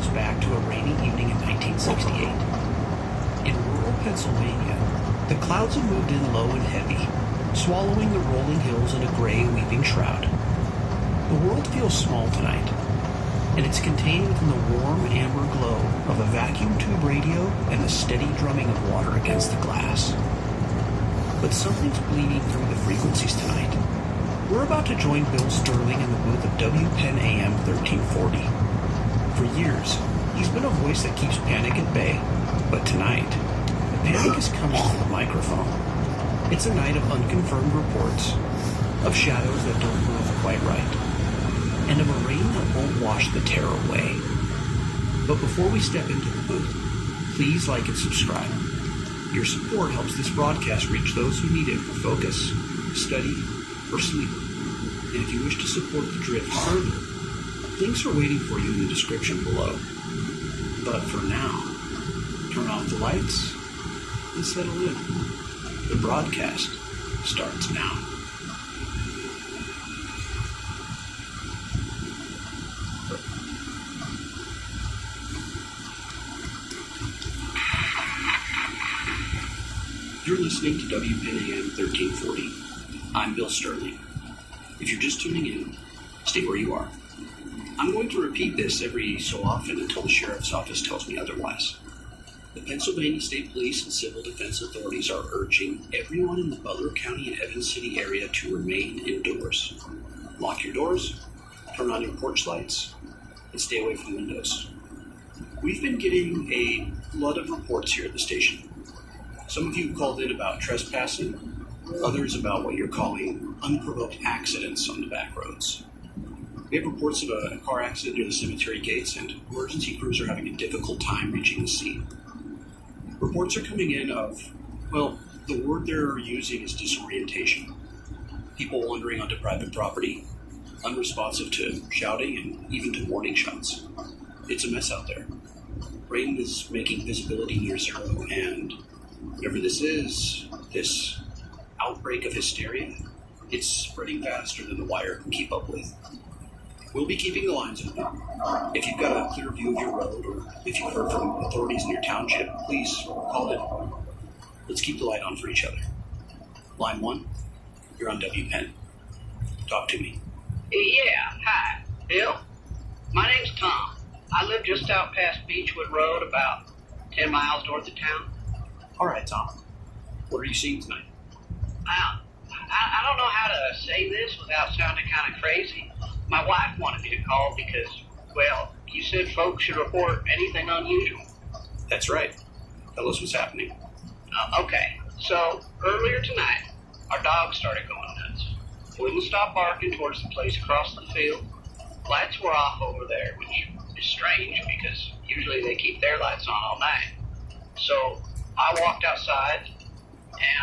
miles back to a rainy evening in 1968. In rural Pennsylvania, the clouds have moved in low and heavy, swallowing the rolling hills in a gray, weeping shroud. The world feels small tonight, and it's contained within the warm amber glow of a vacuum tube radio and the steady drumming of water against the glass. But something's bleeding through the frequencies tonight. We're about to join Bill Sterling in the booth of WPenn AM 1340. For years, he's been a voice that keeps panic at bay, but tonight, the panic is coming to the microphone. It's a night of unconfirmed reports, of shadows that don't move quite right, and of a rain that won't wash the terror away. But before we step into the booth, please like and subscribe. Your support helps this broadcast reach those who need it for focus, study, or sleep. And if you wish to support the Drift further, links are waiting for you in the description below. But for now, turn off the lights and settle in. The broadcast starts now. You're listening to WPenn AM 1340. I'm Bill Sterling. If you're just tuning in, stay where you are. I'm going to repeat this every so often until the sheriff's office tells me otherwise. The Pennsylvania State Police and Civil Defense Authorities are urging everyone in the Butler County and Evans City area to remain indoors. Lock your doors, turn on your porch lights, and stay away from windows. We've been getting a lot of reports here at the station. Some of you called in about trespassing, others about what you're calling unprovoked accidents on the back roads. We have reports of a car accident near the cemetery gates, and emergency crews are having a difficult time reaching the scene. Reports are coming in of, well, the word they're using is disorientation. People wandering onto private property, unresponsive to shouting and even to warning shots. It's a mess out there. Rain is making visibility near zero, and whatever this is, this outbreak of hysteria, it's spreading faster than the wire can keep up with. We'll be keeping the lines open. If you've got a clear view of your road, or if you've heard from authorities in your township, please call in. Let's keep the light on for each other. Line 1, you're on WPenn. Talk to me. Yeah, hi, Bill. My name's Tom. I live just out past Beechwood Road, about 10 miles north of town. All right, Tom. What are you seeing tonight? I don't know how to say this without sounding kind of crazy. My wife wanted me to call because, well, you said folks should report anything unusual. That's right. Tell us what's happening. Okay, so earlier tonight, our dog started going nuts. Wouldn't stop barking towards the place across the field. Lights were off over there, which is strange because usually they keep their lights on all night. So I walked outside,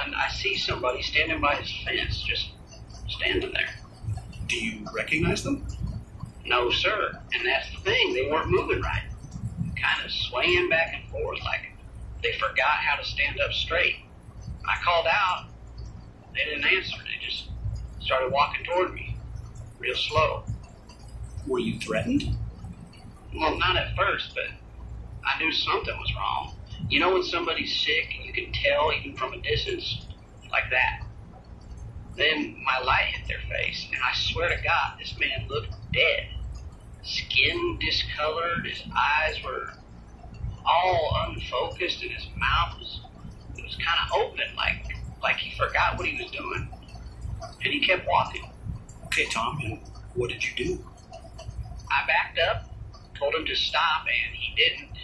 and I see somebody standing by his fence, just standing there. Do you recognize them? No, sir. And that's the thing. They weren't moving right. Kind of swaying back and forth like they forgot how to stand up straight. I called out. They didn't answer. They just started walking toward me, real slow. Were you threatened? Well, not at first, but I knew something was wrong. You know when somebody's sick and you can tell even from a distance? Like that. Then my light hit their face, and I swear to God, this man looked dead. Skin discolored, his eyes were all unfocused, and his mouth was kind of open, like he forgot what he was doing. And he kept walking. Okay, Tom, and what did you do? I backed up, told him to stop, and he didn't.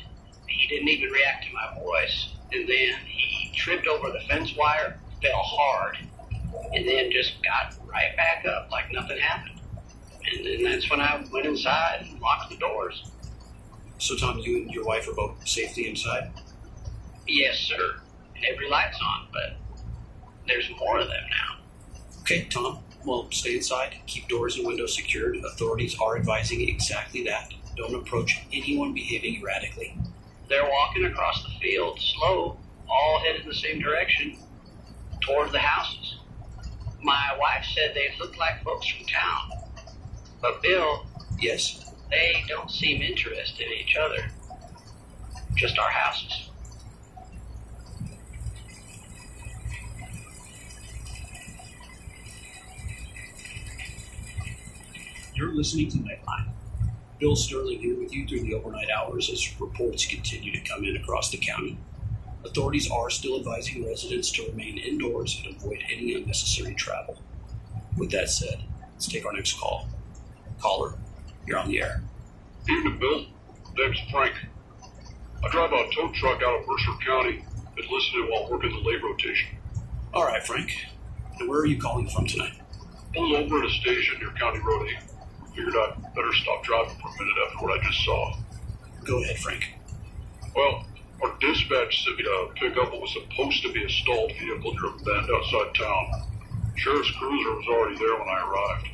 He didn't even react to my voice. And then he tripped over the fence wire, fell hard, and then just got right back up like nothing happened. And then that's when I went inside and locked the doors. So, Tom, you and your wife are both safely inside? Yes, sir. And every light's on, but there's more of them now. Okay, Tom. Well, stay inside. Keep doors and windows secured. Authorities are advising exactly that. Don't approach anyone behaving erratically. They're walking across the field, slow, all headed in the same direction, toward the houses. My wife said they looked like folks from town. But Bill... Yes? They don't seem interested in each other. Just our houses. You're listening to Nightline. Bill Sterling here with you through the overnight hours as reports continue to come in across the county. Authorities are still advising residents to remain indoors and avoid any unnecessary travel. With that said, let's take our next call. Caller, you're on the air. Evening, Bill. Name's Frank. I drive a tow truck out of Mercer County. Been listening while working the late rotation. All right, Frank. And where are you calling from tonight? Pulled over at a station near County Road 8. Figured I'd better stop driving for a minute after what I just saw. Go ahead, Frank. Well, our dispatch said a pickup was supposed to be a stalled vehicle near a bend outside town. Sheriff's cruiser was already there when I arrived.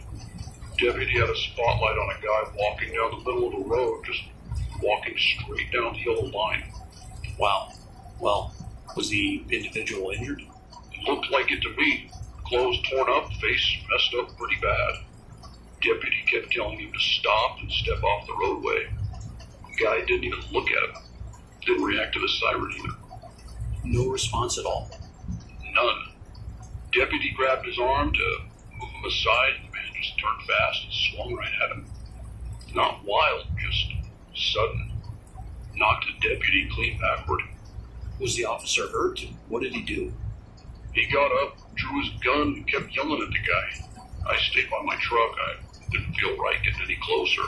Deputy had a spotlight on a guy walking down the middle of the road, just walking straight down the yellow line. Wow. Well, was the individual injured? It looked like it to me. Clothes torn up, face messed up pretty bad. Deputy kept telling him to stop and step off the roadway. The guy didn't even look at him. Didn't react to the siren either. No response at all. None. Deputy grabbed his arm to move him aside. The man just turned fast and swung right at him. Not wild, just sudden. Knocked the deputy clean backward. Was the officer hurt? What did he do? He got up, drew his gun, and kept yelling at the guy. I stayed by my truck. I didn't feel right getting any closer.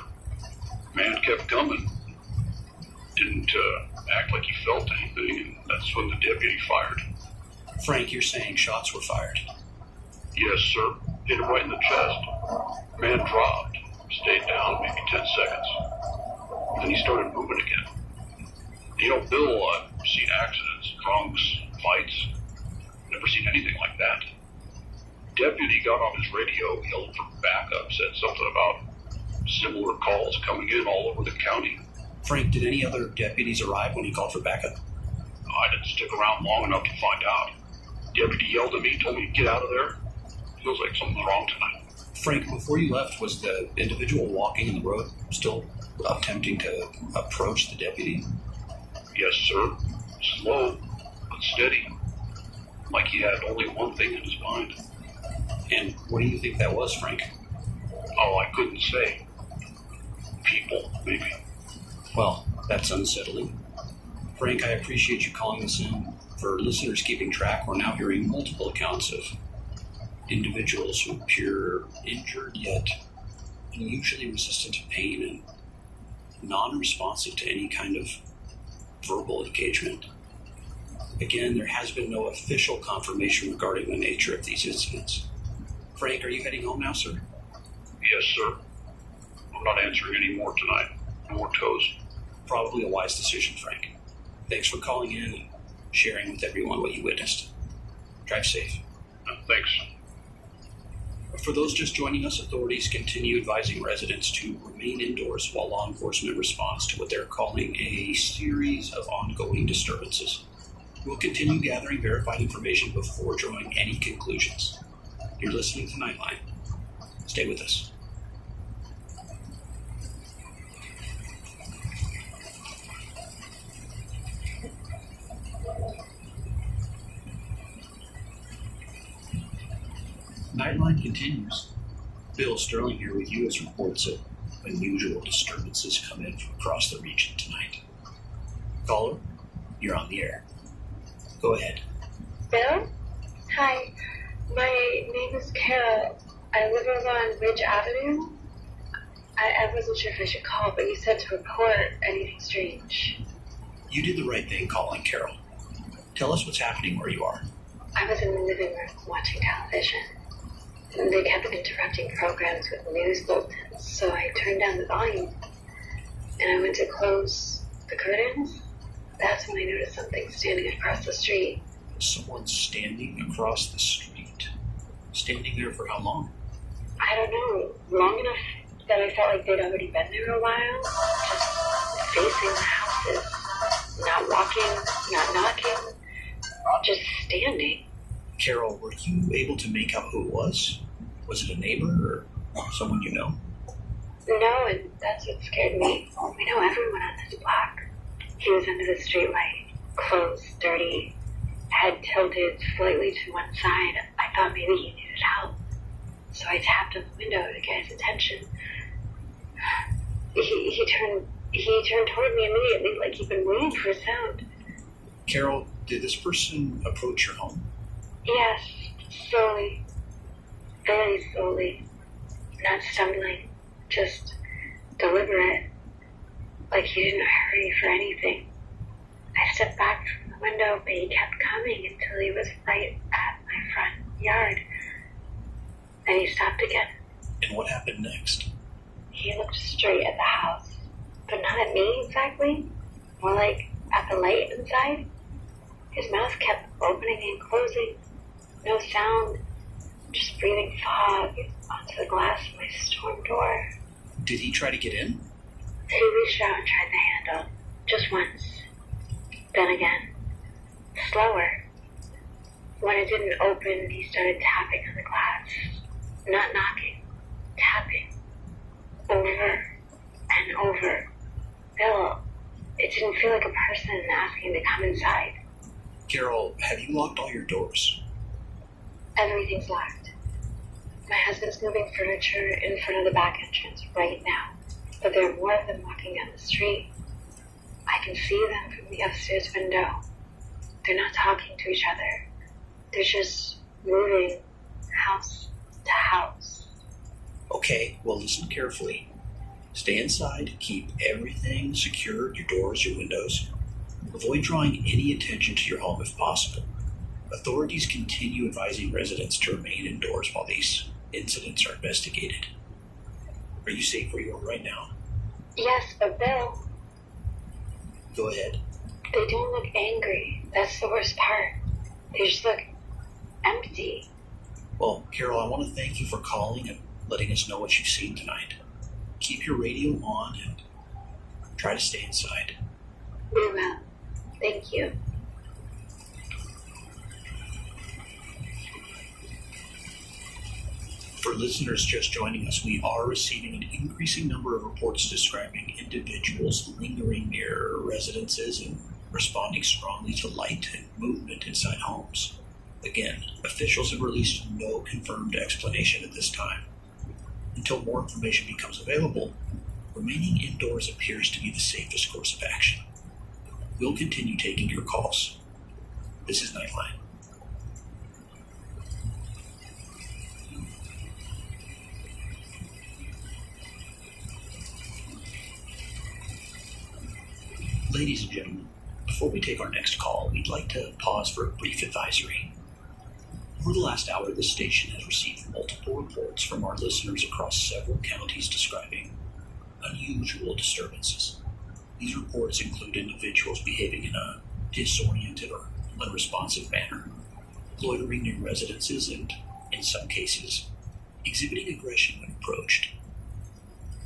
Man kept coming. Didn't act like he felt anything, and that's when the deputy fired. Frank, you're saying shots were fired? Yes, sir. Hit him right in the chest. Man dropped. Stayed down maybe 10 seconds. Then he started moving again. You know, Bill, I've seen accidents, drunks, fights. Never seen anything like that. Deputy got on his radio, yelled for backup, said something about similar calls coming in all over the county. Frank, did any other deputies arrive when he called for backup? I didn't stick around long enough to find out. Deputy yelled at me, told me to get out of there. Feels like something's wrong tonight. Frank, before you left, was the individual walking in the road still attempting to approach the deputy? Yes, sir. Slow, but steady. Like he had only one thing in his mind. And what do you think that was, Frank? Oh, I couldn't say. People, maybe. Well, that's unsettling. Frank, I appreciate you calling us in. For listeners keeping track, we're now hearing multiple accounts of individuals who appear injured yet unusually resistant to pain and non-responsive to any kind of verbal engagement. Again, there has been no official confirmation regarding the nature of these incidents. Frank, are you heading home now, sir? Yes, sir. I'm not answering any more tonight. No more toes. Probably a wise decision, Frank. Thanks for calling in and sharing with everyone what you witnessed. Drive safe. Thanks. For those just joining us, authorities continue advising residents to remain indoors while law enforcement responds to what they're calling a series of ongoing disturbances. We'll continue gathering verified information before drawing any conclusions. You're listening to Nightline. Stay with us. Nightline continues. Bill Sterling here with you as reports of unusual disturbances come in from across the region tonight. Caller, you're on the air. Go ahead. Bill? Hi, my name is Carol. I live over on Ridge Avenue. I wasn't sure if I should call, but you said to report anything strange. You did the right thing calling, Carol. Tell us what's happening where you are. I was in the living room watching television. They kept interrupting programs with news bulletins, so I turned down the volume. And I went to close the curtains. That's when I noticed something standing across the street. Someone standing across the street. Standing there for how long? I don't know, long enough that I felt like they'd already been there a while, just facing the houses, not walking, not knocking, just standing. Carol, were you able to make out who it was? Was it a neighbor or someone you know? No, and that's what scared me. We know everyone on this block. He was under the streetlight, clothes dirty, head tilted slightly to one side. I thought maybe he needed help, so I tapped on the window to get his attention. He turned toward me immediately, like he'd been waiting for a sound. Carol, did this person approach your home? Yes, slowly, very slowly, not stumbling, just deliberate, like he didn't hurry for anything. I stepped back from the window, but he kept coming until he was right at my front yard. Then he stopped again. And what happened next? He looked straight at the house, but not at me exactly, more like at the light inside. His mouth kept opening and closing, no sound, just breathing fog onto the glass of my storm door. Did he try to get in? He reached out and tried the handle, just once. Then again, slower. When it didn't open, he started tapping on the glass. Not knocking, tapping. Over and over. Bill, it didn't feel like a person asking to come inside. Carol, have you locked all your doors? Everything's locked. My husband's moving furniture in front of the back entrance right now, but there are more of them walking down the street. I can see them from the upstairs window. They're not talking to each other. They're just moving house to house. Okay, well listen carefully. Stay inside, keep everything secured, your doors, your windows. Avoid drawing any attention to your home if possible. Authorities continue advising residents to remain indoors while these incidents are investigated. Are you safe where you are right now? Yes, but Bill, Go ahead. they don't look angry. That's the worst part. They just look empty. Well, Carol, I want to thank you for calling and letting us know what you've seen tonight. Keep your radio on and try to stay inside. We will. Thank you. For listeners just joining us, we are receiving an increasing number of reports describing individuals lingering near residences and responding strongly to light and movement inside homes. Again, officials have released no confirmed explanation at this time. Until more information becomes available, remaining indoors appears to be the safest course of action. We'll continue taking your calls. This is Nightline. Ladies and gentlemen, before we take our next call, we'd like to pause for a brief advisory. Over the last hour, this station has received multiple reports from our listeners across several counties describing unusual disturbances. These reports include individuals behaving in a disoriented or unresponsive manner, loitering near residences, and, in some cases, exhibiting aggression when approached.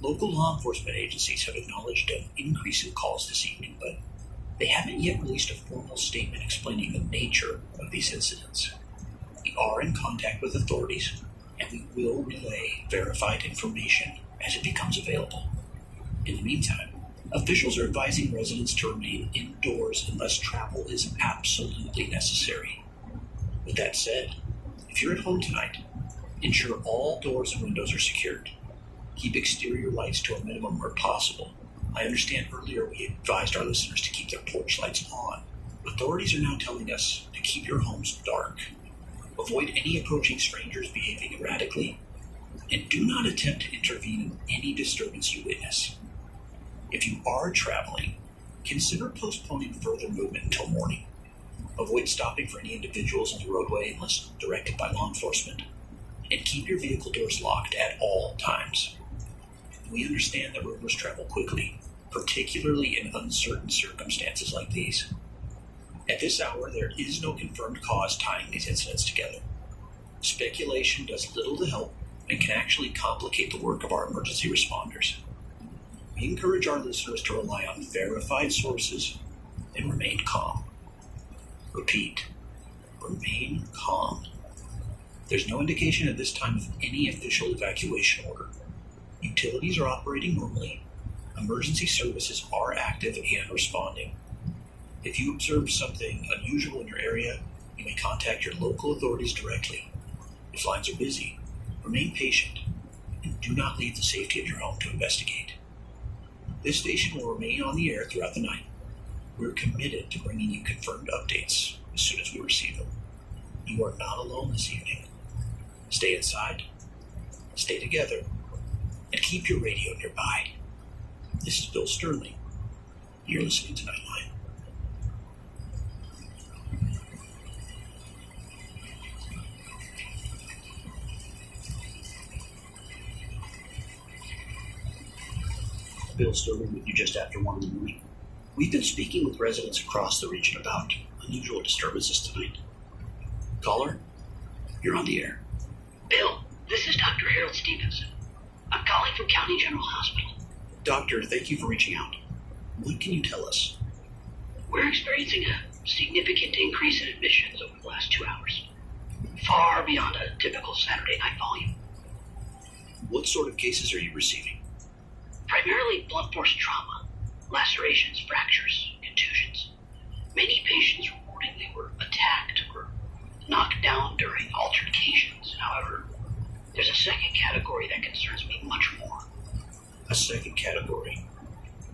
Local law enforcement agencies have acknowledged an increase in calls this evening, but they haven't yet released a formal statement explaining the nature of these incidents. We are in contact with authorities, and we will relay verified information as it becomes available. In the meantime, officials are advising residents to remain indoors unless travel is absolutely necessary. With that said, if you're at home tonight, ensure all doors and windows are secured. Keep exterior lights to a minimum where possible. I understand earlier we advised our listeners to keep their porch lights on. Authorities are now telling us to keep your homes dark. Avoid any approaching strangers behaving erratically, and do not attempt to intervene in any disturbance you witness. If you are traveling, consider postponing further movement until morning. Avoid stopping for any individuals on the roadway unless directed by law enforcement, and keep your vehicle doors locked at all times. We understand that rumors travel quickly, particularly in uncertain circumstances like these. At this hour, there is no confirmed cause tying these incidents together. Speculation does little to help and can actually complicate the work of our emergency responders. We encourage our listeners to rely on verified sources and remain calm. Repeat, remain calm. There's no indication at this time of any official evacuation order. Utilities are operating normally. Emergency services are active and responding. If you observe something unusual in your area, you may contact your local authorities directly. If lines are busy, remain patient and do not leave the safety of your home to investigate. This station will remain on the air throughout the night. We're committed to bringing you confirmed updates as soon as we receive them. You are not alone this evening. Stay inside, stay together, and keep your radio nearby. This is Bill Sterling. You're listening to Nightline. Bill Sterling with you just after 1 in the morning. We've been speaking with residents across the region about unusual disturbances tonight. Caller, you're on the air. Bill, this is Dr. Harold Stevenson. I'm calling from County General Hospital. Doctor, thank you for reaching out. What can you tell us? We're experiencing a significant increase in admissions over the last 2 hours, far beyond a typical Saturday night volume. What sort of cases are you receiving? Primarily blunt force trauma, lacerations, fractures, contusions. Many patients reportedly were attacked or knocked down during altercations. However, there's a second category that concerns me much more. A second category?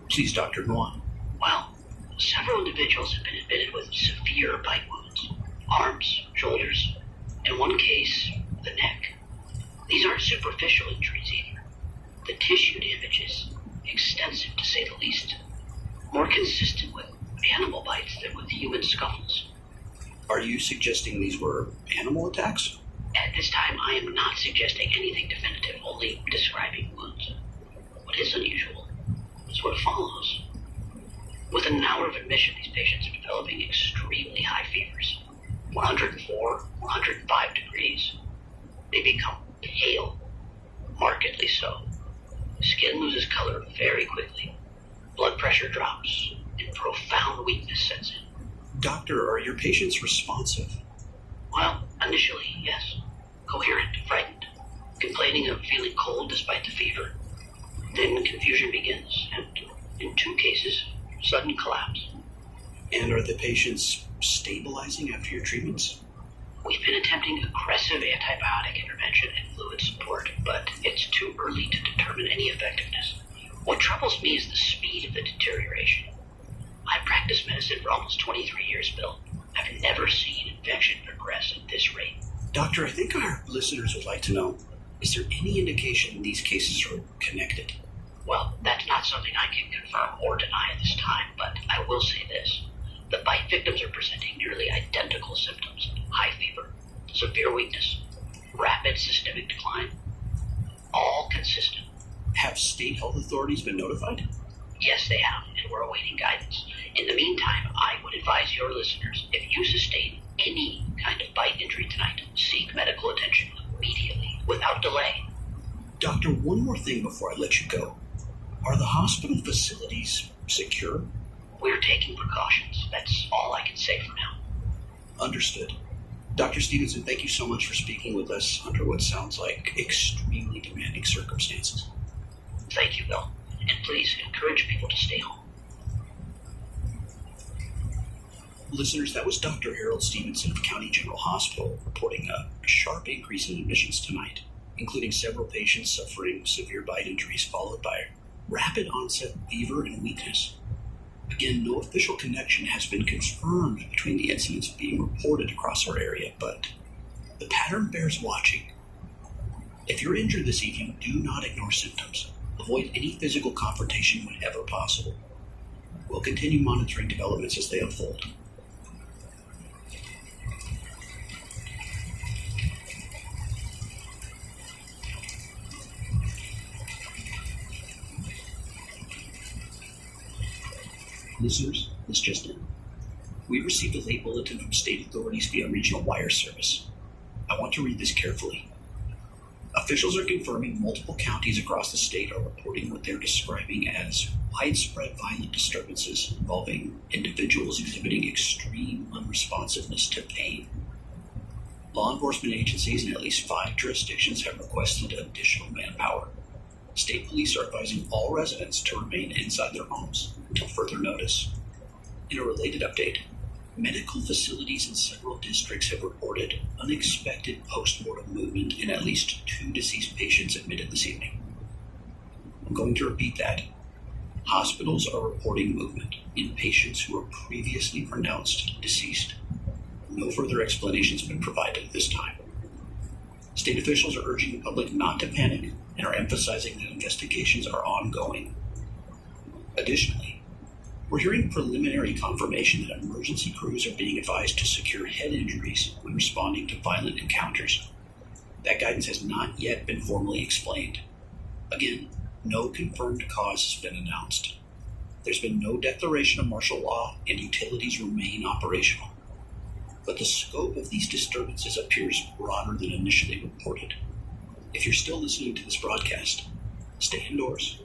Please, doctor, go on. Well, several individuals have been admitted with severe bite wounds, arms, shoulders, in one case, the neck. These aren't superficial injuries either. The tissue damage is extensive, to say the least, more consistent with animal bites than with human scuffles. Are you suggesting these were animal attacks? At this time, I am not suggesting anything definitive, only describing wounds. What is unusual is what follows. Within an hour of admission, these patients are developing extremely high fevers, 104, 105 degrees. They become pale, markedly so. Skin loses color very quickly. Blood pressure drops, and profound weakness sets in. Doctor, are your patients responsive? Well, initially, yes. Coherent, frightened, complaining of feeling cold despite the fever. Then confusion begins, and in 2 cases, sudden collapse. And are the patients stabilizing after your treatments? We've been attempting aggressive antibiotic intervention and fluid support, but it's too early to determine any effectiveness. What troubles me is the speed of the deterioration. I've practiced medicine for almost 23 years, Bill. I've never seen infection progress at this rate. Doctor, I think our listeners would like to know, is there any indication these cases are connected? Well, that's not something I can confirm or deny at this time, but I will say this. The bite victims are presenting nearly identical symptoms. High fever, severe weakness, rapid systemic decline. All consistent. Have state health authorities been notified? Yes, they have, and we're awaiting guidance. In the meantime, I would advise your listeners, if you sustain any kind of bite injury tonight, seek medical attention immediately, without delay. Doctor, one more thing before I let you go. Are the hospital facilities secure? We're taking precautions. That's all I can say for now. Understood. Dr. Stevenson, thank you so much for speaking with us under what sounds like extremely demanding circumstances. Thank you, Bill. And please encourage people to stay home. Listeners, that was Dr. Harold Stevenson of County General Hospital reporting a sharp increase in admissions tonight, including several patients suffering severe bite injuries followed by rapid onset fever and weakness. Again, no official connection has been confirmed between the incidents being reported across our area, but the pattern bears watching. If you're injured this evening, do not ignore symptoms. Avoid any physical confrontation whenever possible. We'll continue monitoring developments as they unfold. Listeners, this just in. We received a late bulletin from state authorities via regional wire service. I want to read this carefully. Officials are confirming multiple counties across the state are reporting what they're describing as widespread violent disturbances involving individuals exhibiting extreme unresponsiveness to pain. Law enforcement agencies in at least 5 jurisdictions have requested additional manpower. State police are advising all residents to remain inside their homes until further notice. In a related update, medical facilities in several districts have reported unexpected post-mortem movement in at least 2 deceased patients admitted this evening. I'm going to repeat that. Hospitals are reporting movement in patients who were previously pronounced deceased. No further explanations have been provided at this time. State officials are urging the public not to panic and are emphasizing that investigations are ongoing. Additionally, we're hearing preliminary confirmation that emergency crews are being advised to secure head injuries when responding to violent encounters. That guidance has not yet been formally explained. Again, no confirmed cause has been announced. There's been no declaration of martial law, and utilities remain operational. But the scope of these disturbances appears broader than initially reported. If you're still listening to this broadcast, stay indoors,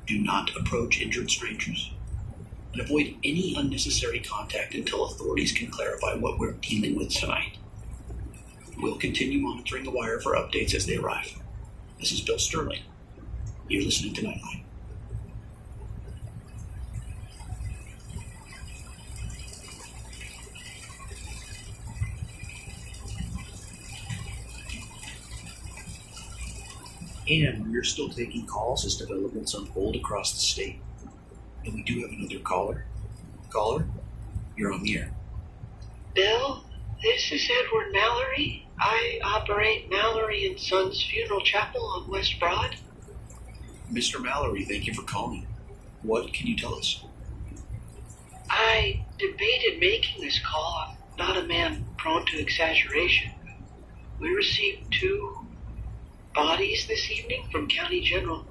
do not approach injured strangers, and avoid any unnecessary contact until authorities can clarify what we're dealing with tonight. We'll continue monitoring the wire for updates as they arrive. This is Bill Sterling. You're listening to Nightline. And we're still taking calls as developments unfold across the state. And we do have another caller. Caller, you're on the air. Bill, this is Edward Mallory. I operate Mallory & Sons Funeral Chapel on West Broad. Mr. Mallory, thank you for calling. What can you tell us? I debated making this call. I'm not a man prone to exaggeration. We received 2 bodies this evening from County General.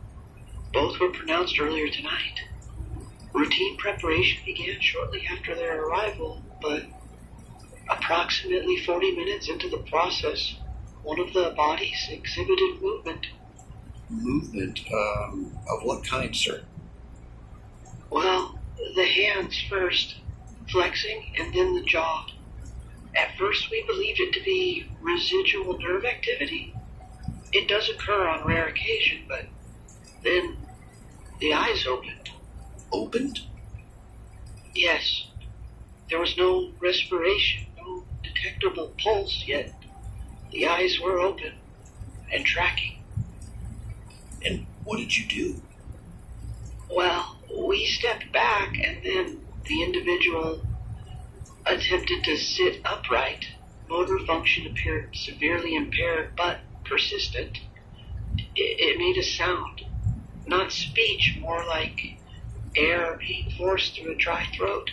Both were pronounced earlier tonight. Routine preparation began shortly after their arrival, but approximately 40 minutes into the process, one of the bodies exhibited movement. Movement? Of what kind, sir? Well, the hands first, flexing, and then the jaw. At first we believed it to be residual nerve activity. It does occur on rare occasion, but then the eyes opened. Opened? Yes. There was no respiration, no detectable pulse, yet the eyes were open and tracking. And what did you do? Well, we stepped back, and then the individual attempted to sit upright. Motor function appeared severely impaired, but persistent. It made a sound. Not speech, more like air being forced through a dry throat.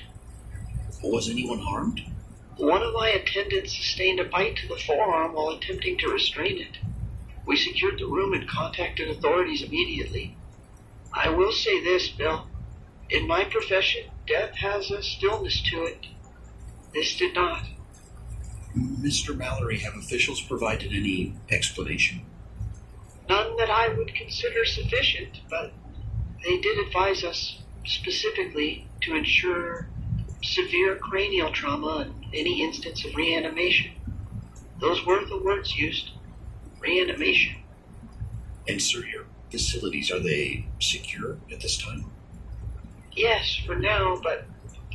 Was anyone harmed? One of my attendants sustained a bite to the forearm while attempting to restrain it. We secured the room and contacted authorities immediately. I will say this, Bill. In my profession, death has a stillness to it. This did not. Mr. Mallory, have officials provided any explanation? None that I would consider sufficient, but they did advise us specifically to ensure severe cranial trauma and any instance of reanimation. Those were the words used. Reanimation. And sir, your facilities, are they secure at this time? Yes, for now, but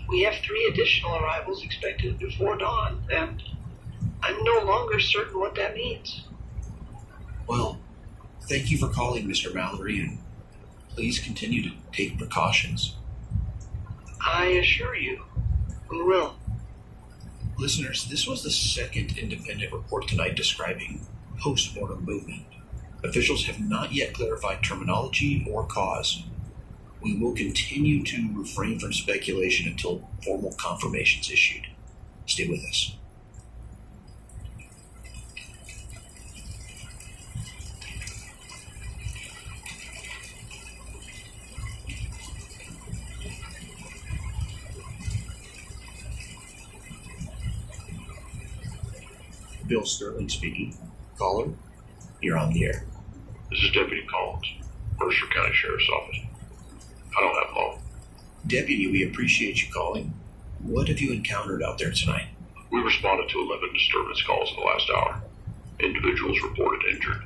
we have 3 additional arrivals expected before dawn, and I'm no longer certain what that means. Well, thank you for calling, Mr. Mallory, and please continue to take precautions. I assure you, we will. Listeners, this was the second independent report tonight describing post-mortem movement. Officials have not yet clarified terminology or cause. We will continue to refrain from speculation until formal confirmation is issued. Stay with us. Bill Sterling speaking. Caller, you're on the air. This is Deputy Collins, Mercer County Sheriff's Office. I don't have long. Deputy, we appreciate you calling. What have you encountered out there tonight? We responded to 11 disturbance calls in the last hour. Individuals reported injured,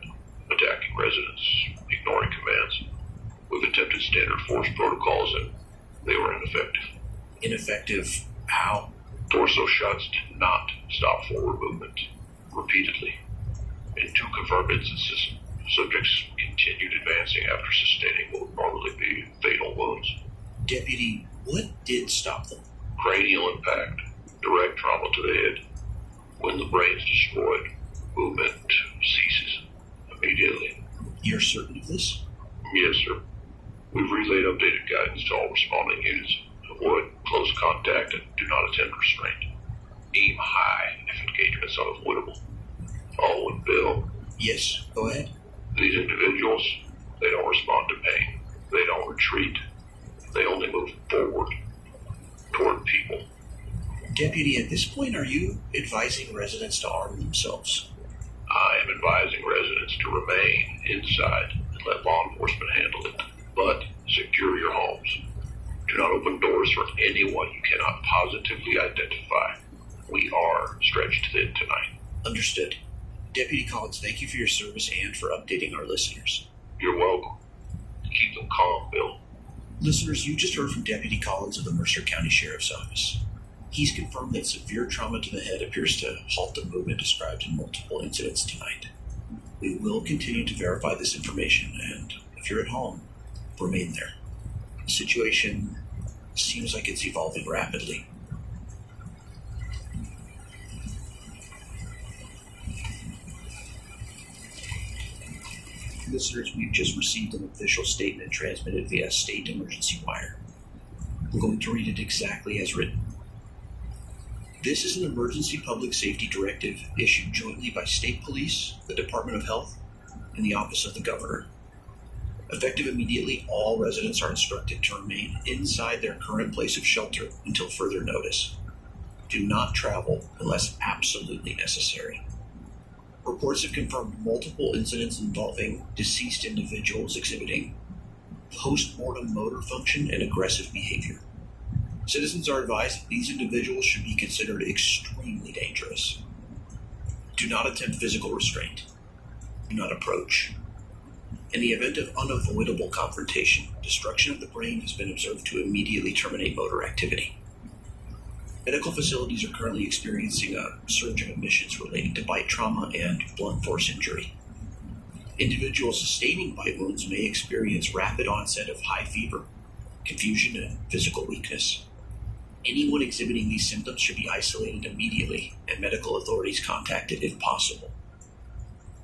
attacking residents, ignoring ignoring commands. We've attempted standard force protocols and they were ineffective. Ineffective how? Torso shots did not stop forward movement. Repeatedly. In 2 confirmed instances, subjects continued advancing after sustaining what would normally be fatal wounds. Deputy, what did stop them? Cranial impact, direct trauma to the head. When the brain is destroyed, movement ceases immediately. You're certain of this? Yes, sir. We've relayed updated guidance to all responding units. Avoid close contact and do not attempt restraint. Aim high if engagement is unavoidable. Oh, and Bill, Yes, go ahead. these individuals, they don't respond to pain. They don't retreat. They only move forward toward people. Deputy, at this point, are you advising residents to arm themselves? I am advising residents to remain inside and let law enforcement handle it. But secure your homes. Do not open doors for anyone you cannot positively identify. We are stretched thin tonight. Understood. Deputy Collins, thank you for your service and for updating our listeners. You're welcome. Keep them calm, Bill. Listeners, you just heard from Deputy Collins of the Mercer County Sheriff's Office. He's confirmed that severe trauma to the head appears to halt the movement described in multiple incidents tonight. We will continue to verify this information, and if you're at home, remain there. The situation seems like it's evolving rapidly. Listeners, we've just received an official statement transmitted via state emergency wire. I'm going to read it exactly as written. This is an emergency public safety directive issued jointly by state police, the Department of Health, and the Office of the Governor. Effective immediately, all residents are instructed to remain inside their current place of shelter until further notice. Do not travel unless absolutely necessary. Reports have confirmed multiple incidents involving deceased individuals exhibiting post-mortem motor function and aggressive behavior. Citizens are advised that these individuals should be considered extremely dangerous. Do not attempt physical restraint. Do not approach. In the event of unavoidable confrontation, destruction of the brain has been observed to immediately terminate motor activity. Medical facilities are currently experiencing a surge of admissions relating to bite trauma and blunt force injury. Individuals sustaining bite wounds may experience rapid onset of high fever, confusion, and physical weakness. Anyone exhibiting these symptoms should be isolated immediately and medical authorities contacted if possible.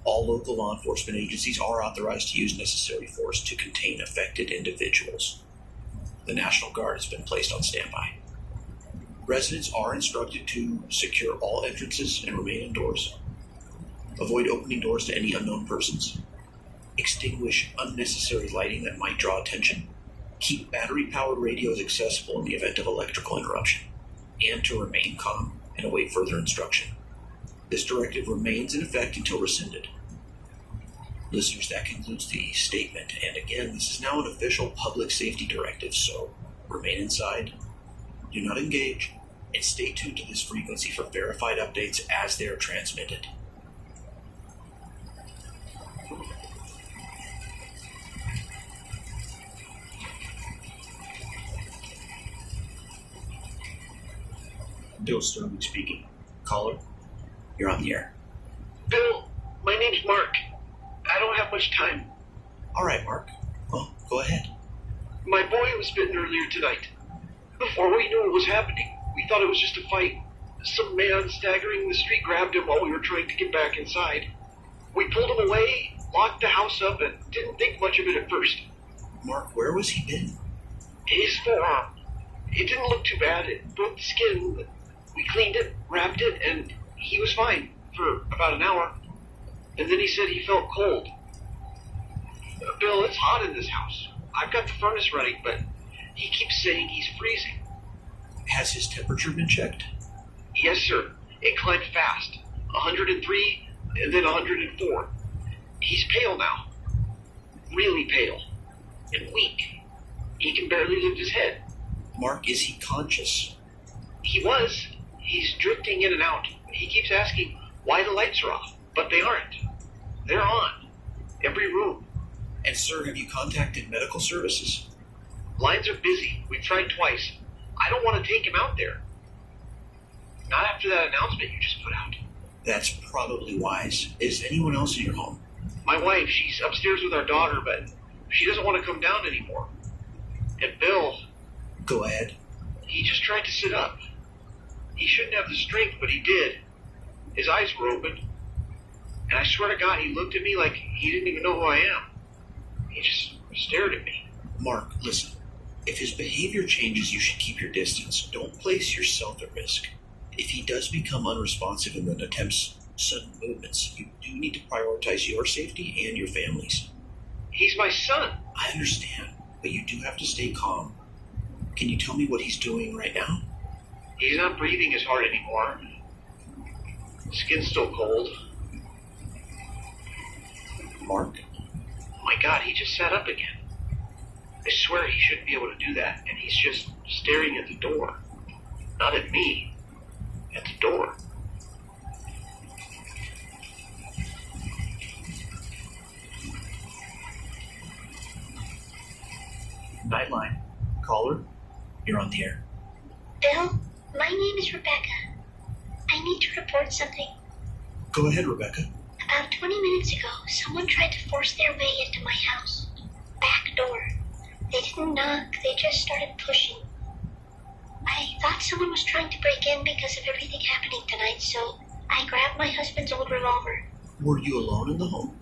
All local law enforcement agencies are authorized to use necessary force to contain affected individuals. The National Guard has been placed on standby. Residents are instructed to secure all entrances and remain indoors. Avoid opening doors to any unknown persons. Extinguish unnecessary lighting that might draw attention. Keep battery-powered radios accessible in the event of electrical interruption. And to remain calm and await further instruction. This directive remains in effect until rescinded. Listeners, that concludes the statement. And again, this is now an official public safety directive, so remain inside. Do not engage, and stay tuned to this frequency for verified updates as they are transmitted. Bill Sterling speaking. Caller, you're on the air. Bill, my name's Mark. I don't have much time. All right, Mark. Well, go ahead. My boy was bitten earlier tonight. Before we knew what was happening, we thought it was just a fight. Some man staggering the street grabbed him while we were trying to get back inside. We pulled him away, locked the house up, and didn't think much of it at first. Mark, where was he been? His forearm. It didn't look too bad. It broke the skin. We cleaned it, wrapped it, and he was fine for about an hour. And then he said he felt cold. Bill, it's hot in this house. I've got the furnace running, but he keeps saying he's freezing. Has his temperature been checked? Yes, sir. It climbed fast. 103, and then 104. He's pale now. Really pale. And weak. He can barely lift his head. Mark, is he conscious? He was. He's drifting in and out. He keeps asking why the lights are off, but they aren't. They're on. Every room. And sir, have you contacted medical services? Lines are busy. We've tried twice. I don't want to take him out there. Not after that announcement you just put out. That's probably wise. Is anyone else in your home? My wife, she's upstairs with our daughter, but she doesn't want to come down anymore. And Bill, Go ahead. he just tried to sit up. He shouldn't have the strength, but he did. His eyes were open. And I swear to God, he looked at me like he didn't even know who I am. He just stared at me. Mark, listen. If his behavior changes, you should keep your distance. Don't place yourself at risk. If he does become unresponsive and then attempts sudden movements, you do need to prioritize your safety and your family's. He's my son. I understand, but you do have to stay calm. Can you tell me what he's doing right now? He's not breathing as hard anymore. Skin's still cold. Mark? Oh my God, he just sat up again. I swear he shouldn't be able to do that, and he's just staring at the door. Not at me. At the door. Nightline. Caller, you're on the air. Bill, my name is Rebecca. I need to report something. Go ahead, Rebecca. About 20 minutes ago, someone tried to force their way into my house. Back door. They didn't knock, they just started pushing. I thought someone was trying to break in because of everything happening tonight, so I grabbed my husband's old revolver. Were you alone in the home?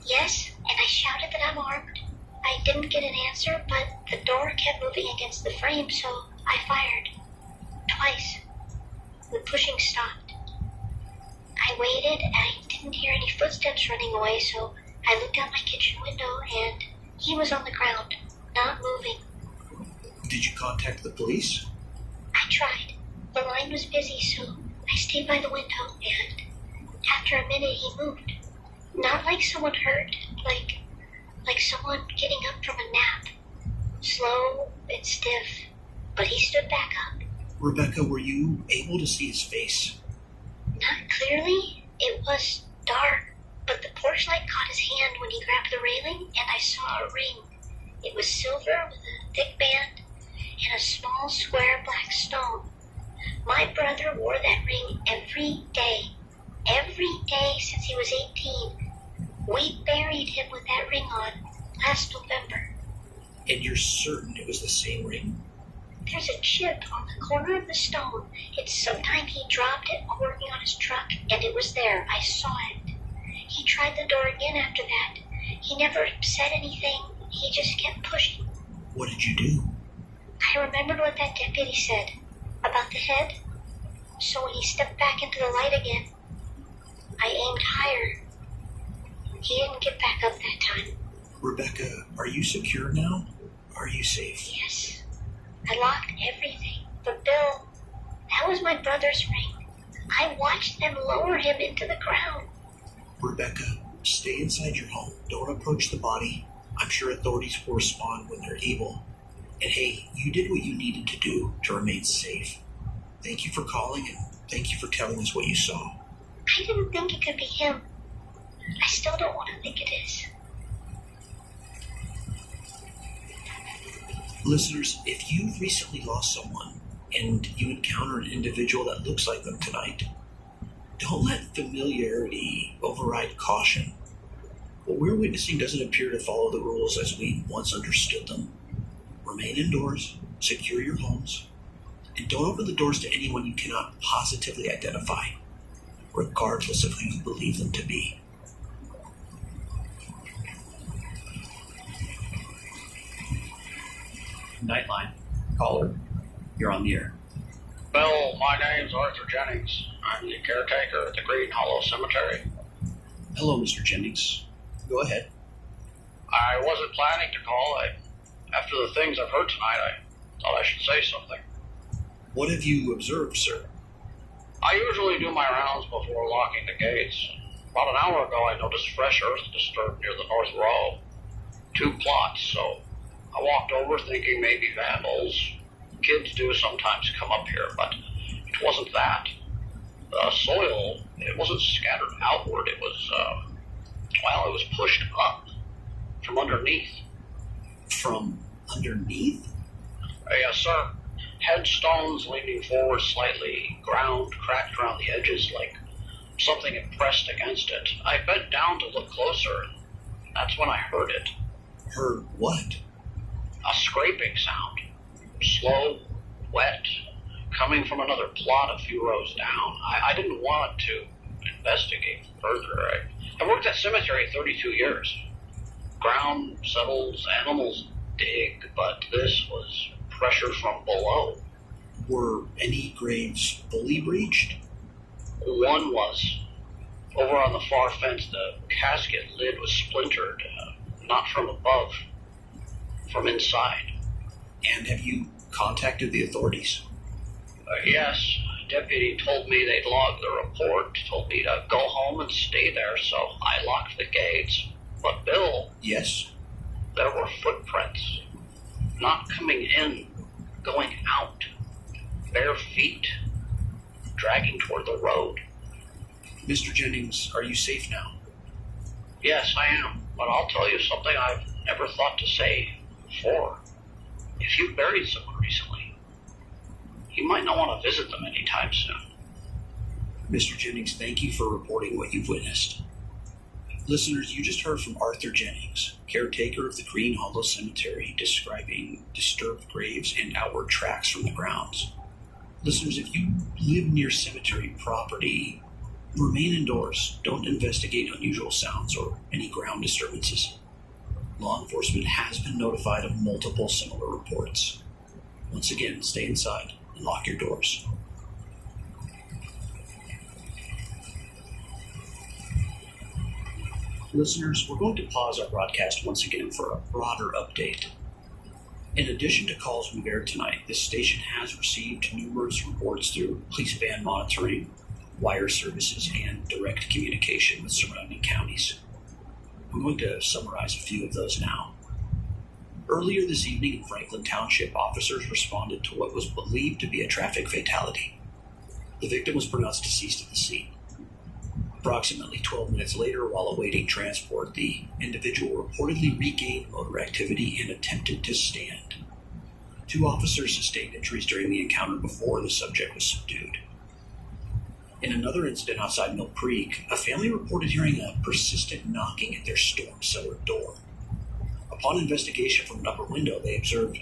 Yes, and I shouted that I'm armed. I didn't get an answer, but the door kept moving against the frame, so I fired. Twice. The pushing stopped. I waited, and I didn't hear any footsteps running away, so I looked out my kitchen window, and he was on the ground, not moving. Did you contact the police? I tried. The line was busy, so I stayed by the window, and after a minute he moved. Not like someone hurt, like someone getting up from a nap. Slow and stiff, but he stood back up. Rebecca, were you able to see his face? Not clearly. It was dark, but the porch light caught his hand when he grabbed the railing, and I saw a ring. It was silver with a thick band and a small square black stone. My brother wore that ring every day since he was 18. We buried him with that ring on last November. And you're certain it was the same ring? There's a chip on the corner of the stone. It's sometime he dropped it while working on his truck, and it was there. I saw it. He tried the door again after that. He never said anything. He just kept pushing. What did you do? I remembered what that deputy said about the head. So when he stepped back into the light again, I aimed higher. He didn't get back up that time. Rebecca, are you secure now? Are you safe? Yes. I locked everything. But Bill, that was my brother's ring. I watched them lower him into the ground. Rebecca, stay inside your home. Don't approach the body. I'm sure authorities will respond when they're able. And hey, you did what you needed to do to remain safe. Thank you for calling, and thank you for telling us what you saw. I didn't think it could be him. I still don't want to think it is. Listeners, if you've recently lost someone and you encounter an individual that looks like them tonight, don't let familiarity override caution. What we're witnessing doesn't appear to follow the rules as we once understood them. Remain indoors, secure your homes, and don't open the doors to anyone you cannot positively identify, regardless of who you believe them to be. Nightline. Caller, you're on the air. Well, my name's Arthur Jennings. I'm the caretaker at the Green Hollow Cemetery. Hello, Mr. Jennings. Go ahead. I wasn't planning to call. After the things I've heard tonight, I thought I should say something. What have you observed, sir? I usually do my rounds before locking the gates. About an hour ago, I noticed fresh earth disturbed near the north row. 2 plots, so I walked over thinking maybe vandals. Kids do sometimes come up here, but it wasn't that. The soil, it wasn't scattered outward. It was, it was pushed up. from underneath. From underneath? Yes, sir. Headstones leaning forward slightly, ground cracked around the edges like something had pressed against it. I bent down to look closer, and that's when I heard it. Heard what? A scraping sound. Slow, wet, coming from another plot a few rows down. I didn't want to investigate further. I worked at cemetery 32 years. Ground settles, animals dig, but this was pressure from below. Were any graves fully breached? One was. Over on the far fence, the casket lid was splintered, not from above, from inside. And have you contacted the authorities? Yes, a deputy told me they'd logged the report, told me to go home and stay there, so I locked the gates. But Bill, Yes? there were footprints. Not coming in, going out. Bare feet, dragging toward the road. Mr. Jennings, are you safe now? Yes, I am, but I'll tell you something I've never thought to say before. If you've buried someone recently, you might not want to visit them anytime soon. Mr. Jennings, thank you for reporting what you've witnessed. Listeners, you just heard from Arthur Jennings, caretaker of the Green Hollow Cemetery, describing disturbed graves and outward tracks from the grounds. Listeners, if you live near cemetery property, remain indoors. Don't investigate unusual sounds or any ground disturbances. Law enforcement has been notified of multiple similar reports. Once again, stay inside and lock your doors. Listeners, we're going to pause our broadcast once again for a broader update. In addition to calls we've aired tonight, this station has received numerous reports through police van monitoring, wire services, and direct communication with surrounding counties. I'm going to summarize a few of those now. Earlier this evening in Franklin Township, officers responded to what was believed to be a traffic fatality. The victim was pronounced deceased at the scene. Approximately 12 minutes later, while awaiting transport, the individual reportedly regained motor activity and attempted to stand. 2 officers sustained injuries during the encounter before the subject was subdued. In another incident outside Mill Creek, a family reported hearing a persistent knocking at their storm cellar door. Upon investigation from an upper window, they observed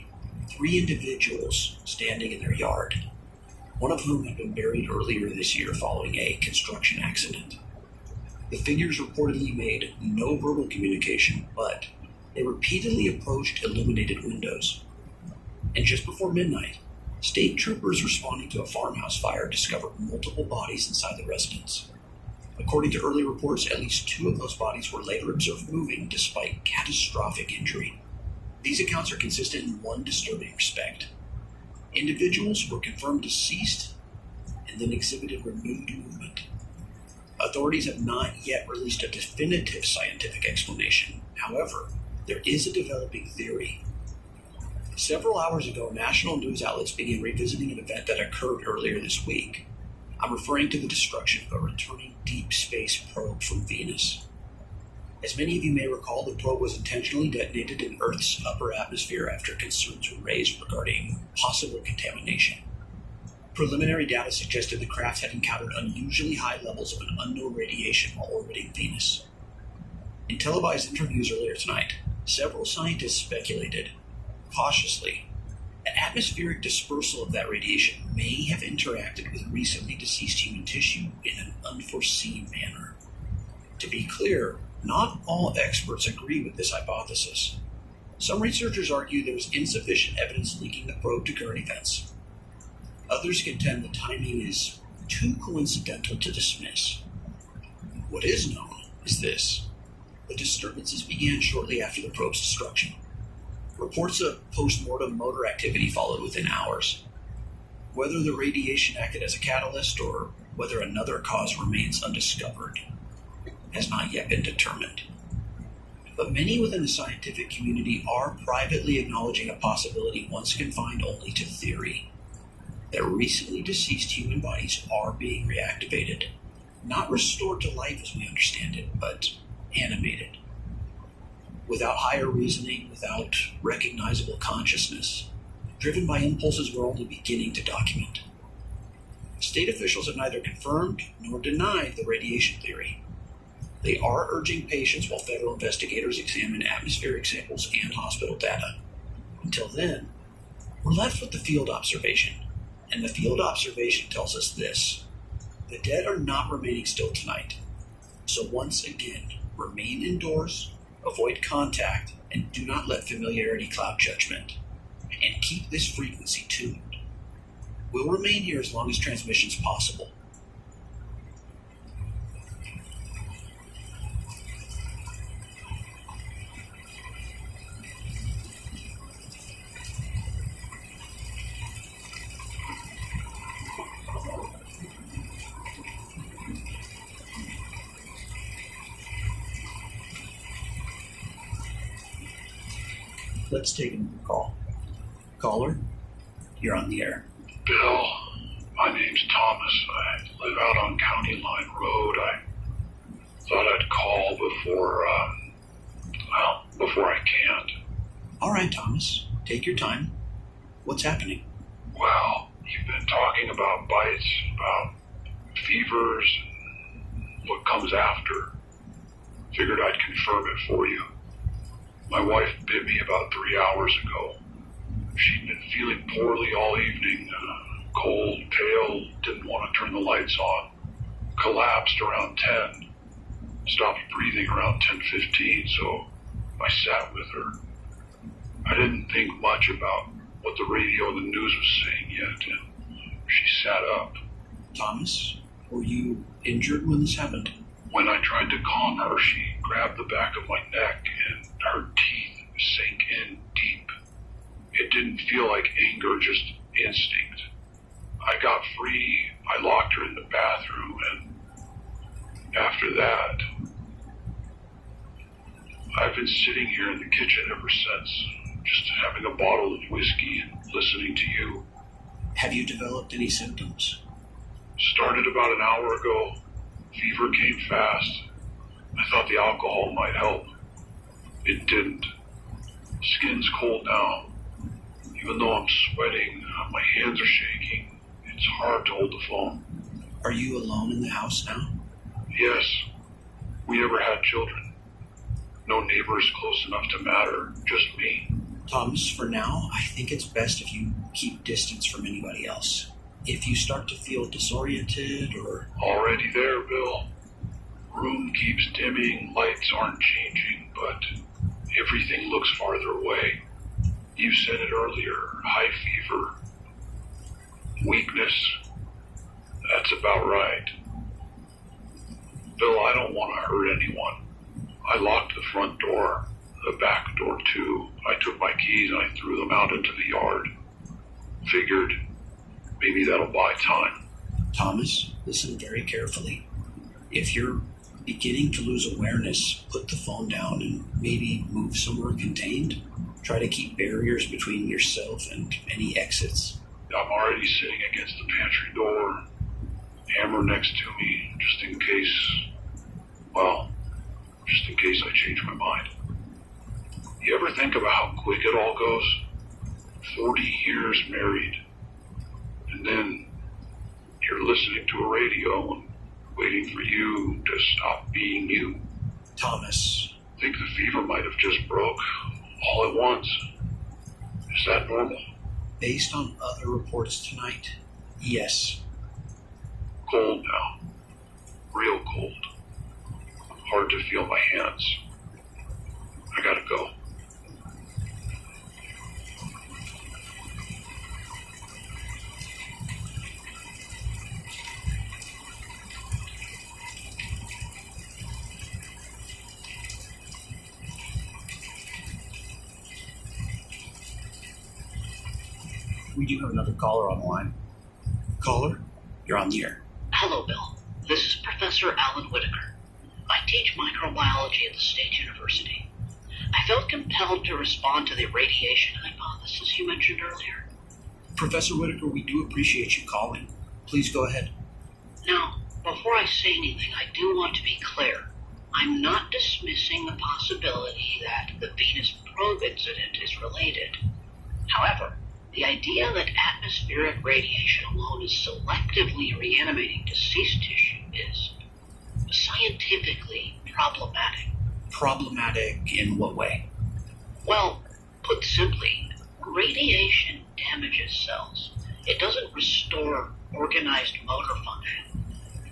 3 individuals standing in their yard, one of whom had been buried earlier this year following a construction accident. The figures reportedly made no verbal communication, but they repeatedly approached illuminated windows. And just before midnight, state troopers responding to a farmhouse fire discovered multiple bodies inside the residence. According to early reports, at least 2 of those bodies were later observed moving despite catastrophic injury. These accounts are consistent in one disturbing respect. Individuals were confirmed deceased and then exhibited renewed movement. Authorities have not yet released a definitive scientific explanation. However, there is a developing theory. Several hours ago, national news outlets began revisiting an event that occurred earlier this week. I'm referring to the destruction of a returning deep space probe from Venus. As many of you may recall, the probe was intentionally detonated in Earth's upper atmosphere after concerns were raised regarding possible contamination. Preliminary data suggested the craft had encountered unusually high levels of an unknown radiation while orbiting Venus. In televised interviews earlier tonight, several scientists speculated, cautiously, that atmospheric dispersal of that radiation may have interacted with recently deceased human tissue in an unforeseen manner. To be clear, not all experts agree with this hypothesis. Some researchers argue there was insufficient evidence linking the probe to current events. Others contend the timing is too coincidental to dismiss. What is known is this: the disturbances began shortly after the probe's destruction. Reports of post-mortem motor activity followed within hours. Whether the radiation acted as a catalyst or whether another cause remains undiscovered has not yet been determined. But many within the scientific community are privately acknowledging a possibility once confined only to theory, that recently deceased human bodies are being reactivated, not restored to life as we understand it, but animated. without higher reasoning, without recognizable consciousness, driven by impulses we're only beginning to document. State officials have neither confirmed nor denied the radiation theory. They are urging patience while federal investigators examine atmospheric samples and hospital data. Until then, we're left with the field observation. And the field observation tells us this: the dead are not remaining still tonight. So once again, remain indoors, avoid contact, and do not let familiarity cloud judgment. And keep this frequency tuned. We'll remain here as long as transmission is possible. Let's take another call. Caller, you're on the air. Bill, my name's Thomas. I live out on County Line Road. I thought I'd call before I can't. All right, Thomas, take your time. What's happening? Well, you've been talking about bites, about fevers, and what comes after. Figured I'd confirm it for you. My wife bit me about 3 hours ago. She'd been feeling poorly all evening, cold, pale, didn't want to turn the lights on. Collapsed around 10. Stopped breathing around 10:15, so I sat with her. I didn't think much about what the radio and the news was saying yet, and she sat up. Thomas, were you injured when this happened? When I tried to calm her, she grabbed the back of my neck and her teeth sank in deep. It didn't feel like anger, just instinct. I got free, I locked her in the bathroom, and after that, I've been sitting here in the kitchen ever since, just having a bottle of whiskey and listening to you. Have you developed any symptoms? Started about an hour ago. Fever came fast. I thought the alcohol might help. It didn't. Skin's cold now. Even though I'm sweating, my hands are shaking. It's hard to hold the phone. Are you alone in the house now? Yes. We never had children. No neighbors close enough to matter. Just me. Thomas, for now, I think it's best if you keep distance from anybody else. If you start to feel disoriented or... Already there, Bill. Room keeps dimming, lights aren't changing, but everything looks farther away. You said it earlier, high fever. Weakness. That's about right. Bill, I don't want to hurt anyone. I locked the front door, the back door too. I took my keys and I threw them out into the yard. Figured maybe that'll buy time. Thomas, listen very carefully. If you're beginning to lose awareness, put the phone down and maybe move somewhere contained. Try to keep barriers between yourself and any exits. I'm already sitting against the pantry door, hammer next to me, just in case I change my mind. You ever think about how quick it all goes? 40 years married, and then you're listening to a radio and waiting for you to stop being you. Thomas. I think the fever might have just broke all at once. Is that normal? Based on other reports tonight, yes. Cold now. Real cold. Hard to feel my hands. I gotta go. We do have another caller on the line. Caller, you're on the air. Hello, Bill. This is Professor Alan Whitaker. I teach microbiology at the State University. I felt compelled to respond to the radiation hypothesis you mentioned earlier. Professor Whitaker, we do appreciate you calling. Please go ahead. Now, before I say anything, I do want to be clear. I'm not dismissing the possibility that the Venus probe incident is related. However, the idea that atmospheric radiation alone is selectively reanimating deceased tissue is scientifically problematic. Problematic in what way? Well, put simply, radiation damages cells. It doesn't restore organized motor function.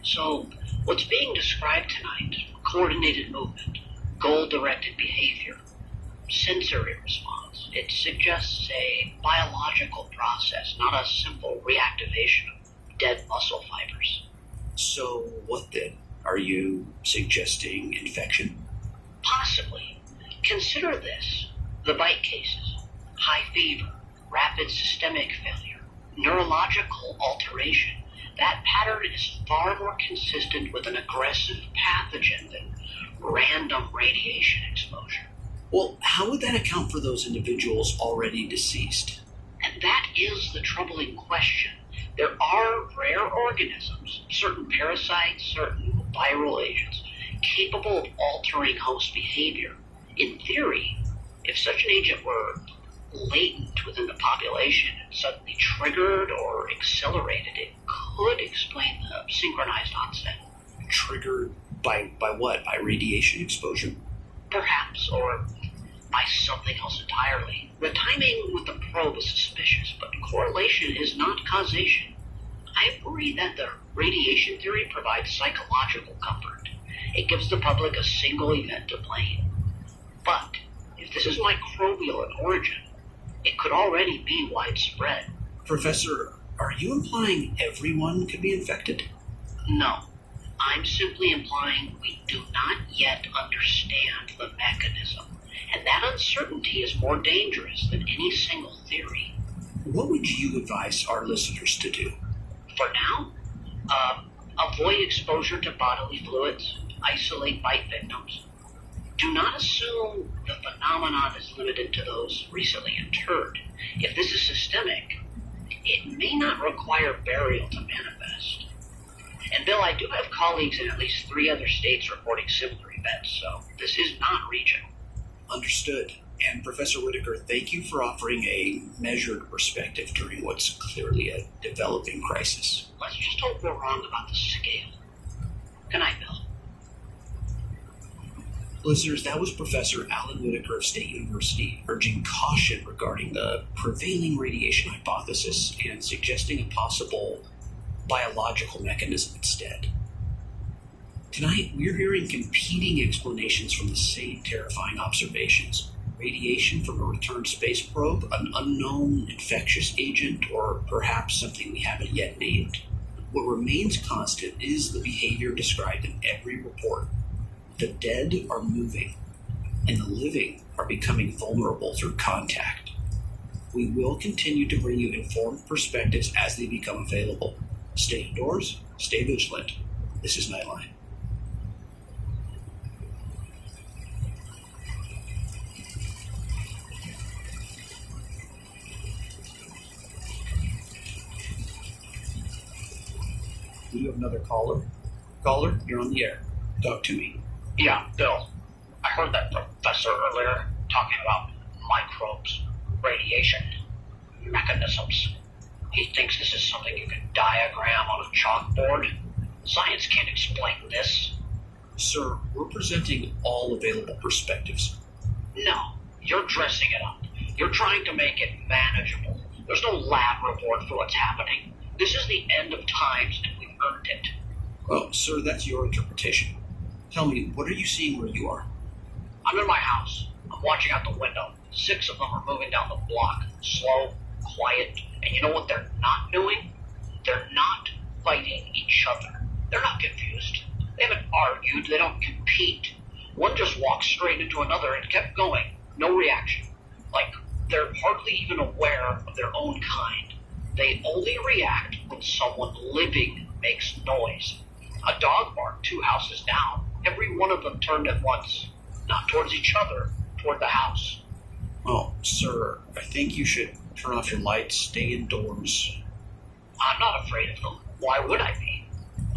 So, what's being described tonight, coordinated movement, goal-directed behavior, sensory response, it suggests a biological process, not a simple reactivation of dead muscle fibers. So what then? Are you suggesting infection? Possibly. Consider this. The bite cases, high fever, rapid systemic failure, neurological alteration. That pattern is far more consistent with an aggressive pathogen than random radiation exposure. Well, how would that account for those individuals already deceased? And that is the troubling question. There are rare organisms, certain parasites, certain viral agents, capable of altering host behavior. In theory, if such an agent were latent within the population and suddenly triggered or accelerated, it could explain the synchronized onset. Triggered by what? By radiation exposure? Perhaps, or by something else entirely. The timing with the probe is suspicious, but correlation is not causation. I worry that the radiation theory provides psychological comfort. It gives the public a single event to blame. But if this is microbial in origin, it could already be widespread. Professor, are you implying everyone could be infected? No. I'm simply implying we do not yet understand the mechanism, and that uncertainty is more dangerous than any single theory. What would you advise our listeners to do? For now, avoid exposure to bodily fluids, isolate bite victims. Do not assume the phenomenon is limited to those recently interred. If this is systemic, it may not require burial to manifest. And Bill, I do have colleagues in at least 3 other states reporting similar events, so this is not regional. Understood. And Professor Whitaker, thank you for offering a measured perspective during what's clearly a developing crisis. Let's just hope we're wrong about the scale. Good night, Bill. Listeners, that was Professor Alan Whitaker of State University urging caution regarding the prevailing radiation hypothesis and suggesting a possible biological mechanism instead. Tonight, we're hearing competing explanations from the same terrifying observations. Radiation from a returned space probe, an unknown infectious agent, or perhaps something we haven't yet named. What remains constant is the behavior described in every report. The dead are moving, and the living are becoming vulnerable through contact. We will continue to bring you informed perspectives as they become available. Stay indoors, stay vigilant. This is Nightline. We have another caller. Caller, you're on the air. Talk to me. Yeah, Bill. I heard that professor earlier talking about microbes, radiation, mechanisms. He thinks this is something you can diagram on a chalkboard. Science can't explain this. Sir, we're presenting all available perspectives. No, you're dressing it up. You're trying to make it manageable. There's no lab report for what's happening. This is the end of times, and we've earned it. Well, sir, that's your interpretation. Tell me, what are you seeing where you are? I'm in my house. I'm watching out the window. 6 of them are moving down the block. Slow, quiet. And you know what they're not doing? They're not fighting each other. They're not confused. They haven't argued. They don't compete. One just walked straight into another and kept going. No reaction. Like, they're hardly even aware of their own kind. They only react when someone living makes noise. A dog barked 2 houses down. Every one of them turned at once. Not towards each other, toward the house. Oh, sir, I think you should turn off your lights, stay indoors. I'm not afraid of them. Why would I be?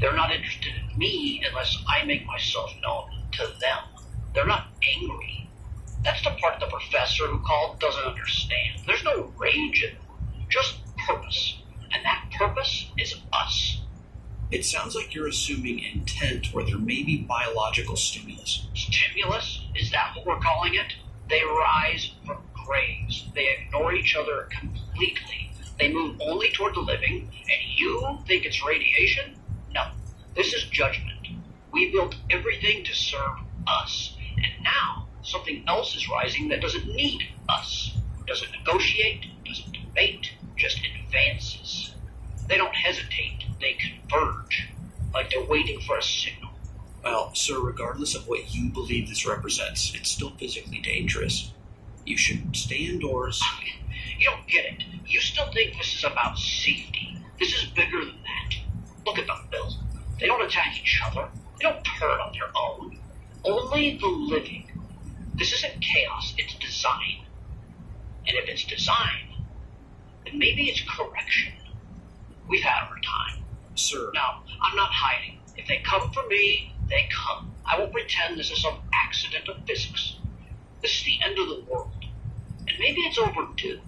They're not interested in me unless I make myself known. to them. They're not angry. That's the part the professor who called doesn't understand. There's no rage in them, just purpose. And that purpose is us. It sounds like you're assuming intent where there may be biological stimulus. Stimulus? Is that what we're calling it? They rise from graves. They ignore each other completely. They move only toward the living, and you think it's radiation? No. This is judgment. We built everything to serve us. And now, something else is rising that doesn't need us. Doesn't negotiate, doesn't debate, just advances. They don't hesitate, they converge, like they're waiting for a signal. Well, sir, regardless of what you believe this represents, it's still physically dangerous. You should stay indoors. You don't get it. You still think this is about safety. This is bigger than that. Look at them, Bill. They don't attack each other. They don't turn on their own. Only the living. This isn't chaos, it's design. And if it's design, then maybe it's correction. We've had our time. Sir. Now, I'm not hiding. If they come for me, they come. I won't pretend this is some accident of physics. This is the end of the world. And maybe it's overdue.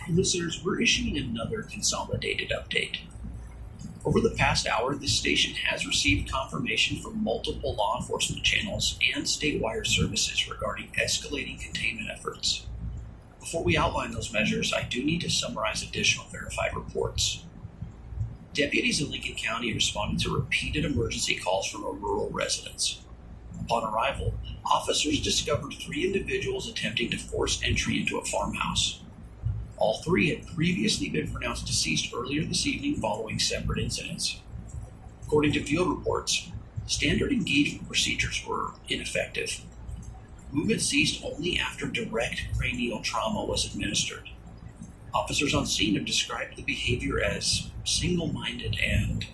Listeners, we're issuing another consolidated update. Over the past hour, this station has received confirmation from multiple law enforcement channels and state wire services regarding escalating containment efforts. Before we outline those measures, I do need to summarize additional verified reports. Deputies in Lincoln County responded to repeated emergency calls from a rural residence. Upon arrival, officers discovered 3 individuals attempting to force entry into a farmhouse. All 3 had previously been pronounced deceased earlier this evening following separate incidents. According to field reports, standard engagement procedures were ineffective. Movement ceased only after direct cranial trauma was administered. Officers on scene have described the behavior as single-minded and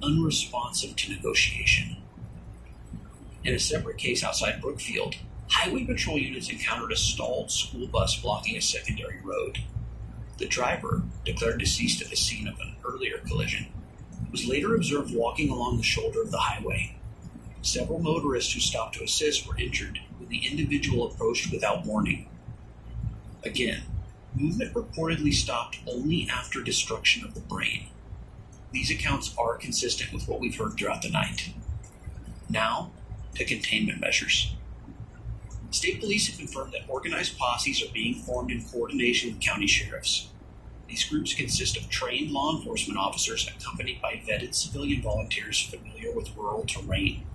unresponsive to negotiation. In a separate case outside Brookfield, highway patrol units encountered a stalled school bus blocking a secondary road. The driver, declared deceased at the scene of an earlier collision, was later observed walking along the shoulder of the highway. Several motorists who stopped to assist were injured when the individual approached without warning. Again, movement reportedly stopped only after destruction of the brain. These accounts are consistent with what we've heard throughout the night. Now, to containment measures. State police have confirmed that organized posses are being formed in coordination with county sheriffs. These groups consist of trained law enforcement officers accompanied by vetted civilian volunteers familiar with rural terrain.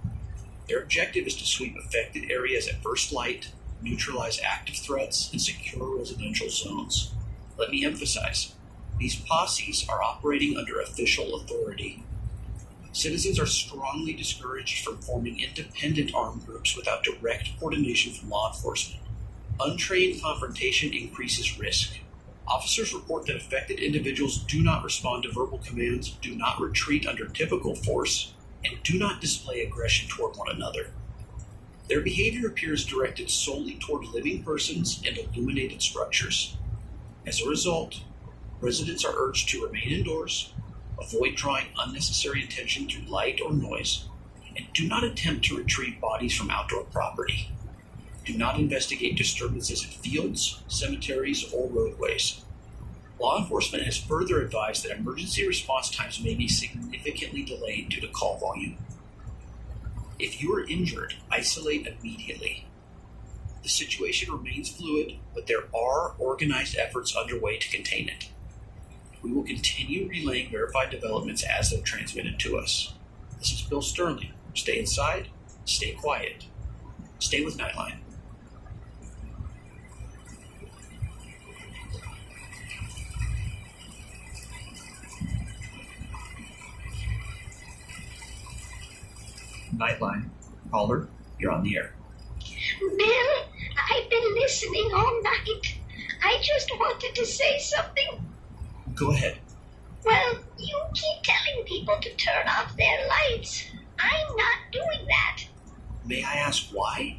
Their objective is to sweep affected areas at first light, neutralize active threats, and secure residential zones. Let me emphasize, these posses are operating under official authority. Citizens are strongly discouraged from forming independent armed groups without direct coordination from law enforcement. Untrained confrontation increases risk. Officers report that affected individuals do not respond to verbal commands, do not retreat under typical force, and do not display aggression toward one another. Their behavior appears directed solely toward living persons and illuminated structures. As a result, residents are urged to remain indoors, avoid drawing unnecessary attention through light or noise, and do not attempt to retrieve bodies from outdoor property. Do not investigate disturbances in fields, cemeteries, or roadways. Law enforcement has further advised that emergency response times may be significantly delayed due to call volume. If you are injured, isolate immediately. The situation remains fluid, but there are organized efforts underway to contain it. We will continue relaying verified developments as they're transmitted to us. This is Bill Sterling. Stay inside, stay quiet, stay with Nightline. Nightline. Caller, you're on the air. Bill, I've been listening all night. I just wanted to say something. Go ahead. Well, you keep telling people to turn off their lights. I'm not doing that. May I ask why?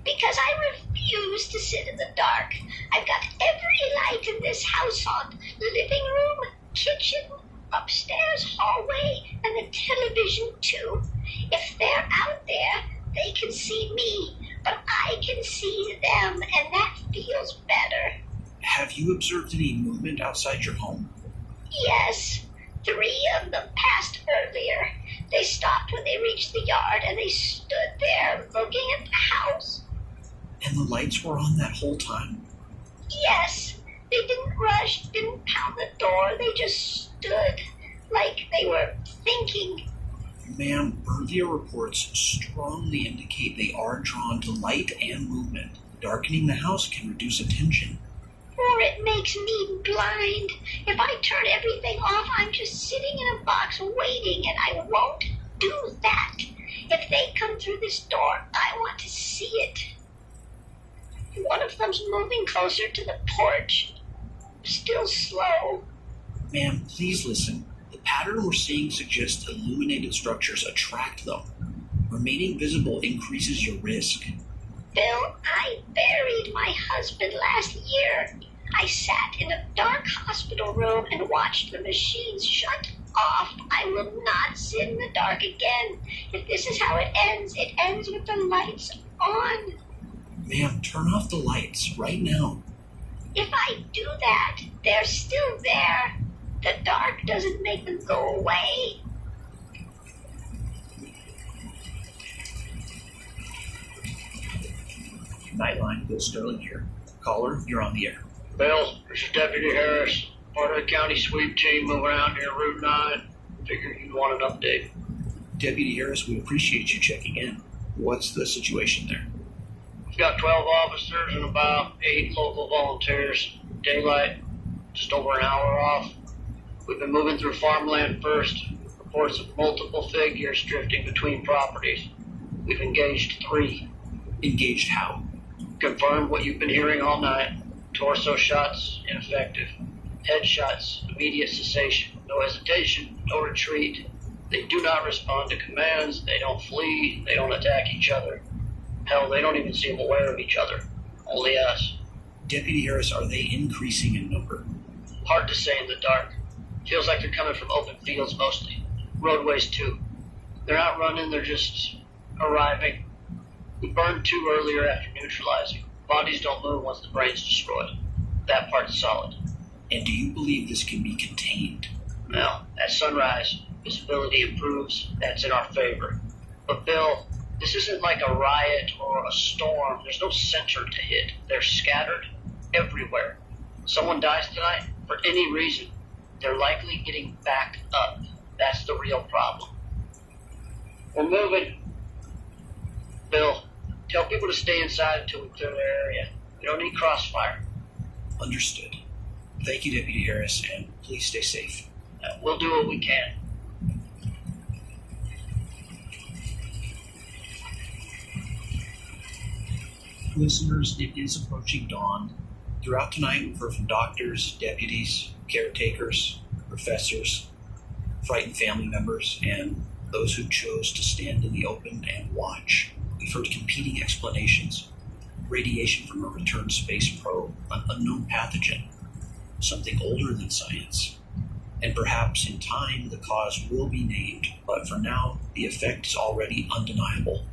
Because I refuse to sit in the dark. I've got every light in this house on. Living room, kitchen, upstairs, hallway, and the television too. If they're out there, they can see me, but I can see them, and that feels better. Have you observed any movement outside your home? Yes, 3 of them passed earlier. They stopped when they reached the yard, and they stood there looking at the house. And the lights were on that whole time? Yes, they didn't rush, didn't pound the door. They just stood like they were thinking. Ma'am, earlier reports strongly indicate they are drawn to light and movement. Darkening the house can reduce attention. Or it makes me blind. If I turn everything off, I'm just sitting in a box waiting, and I won't do that. If they come through this door, I want to see it. One of them's moving closer to the porch. Still slow. Ma'am, please listen. The pattern we're seeing suggests illuminated structures attract them. Remaining visible increases your risk. Bill, I buried my husband last year. I sat in a dark hospital room and watched the machines shut off. I will not sit in the dark again. If this is how it ends with the lights on. Ma'am, turn off the lights right now. If I do that, they're still there. The dark doesn't make them go away. Nightline, Bill Sterling here. Caller, you're on the air. Bill, this is Deputy Harris. Part of the county sweep team moving around here Route 9. Figured you'd want an update. Deputy Harris, we appreciate you checking in. What's the situation there? We've got 12 officers and about 8 local volunteers. Daylight, just over an hour off. We've been moving through farmland first. Reports of multiple figures drifting between properties. We've engaged 3. Engaged how? Confirmed what you've been hearing all night. Torso shots, ineffective. Headshots, immediate cessation. No hesitation, no retreat. They do not respond to commands. They don't flee. They don't attack each other. Hell, they don't even seem aware of each other. Only us. Deputy Harris, are they increasing in number? Hard to say in the dark. Feels like they're coming from open fields mostly. Roadways too. They're not running, they're just arriving. We burned 2 earlier after neutralizing. Bodies don't move once the brain's destroyed. That part's solid. And do you believe this can be contained? Well, at sunrise, visibility improves. That's in our favor. But Bill, this isn't like a riot or a storm. There's no center to hit. They're scattered everywhere. Someone dies tonight, for any reason, they're likely getting backed up. That's the real problem. We're moving. Bill, tell people to stay inside until we clear their area. We don't need crossfire. Understood. Thank you, Deputy Harris, and please stay safe. We'll do what we can. Listeners, it is approaching dawn. Throughout tonight, we've heard from doctors, deputies, caretakers, professors, frightened family members, and those who chose to stand in the open and watch. We've heard competing explanations. Radiation from a returned space probe, an unknown pathogen, something older than science. And perhaps in time the cause will be named, but for now the effect is already undeniable.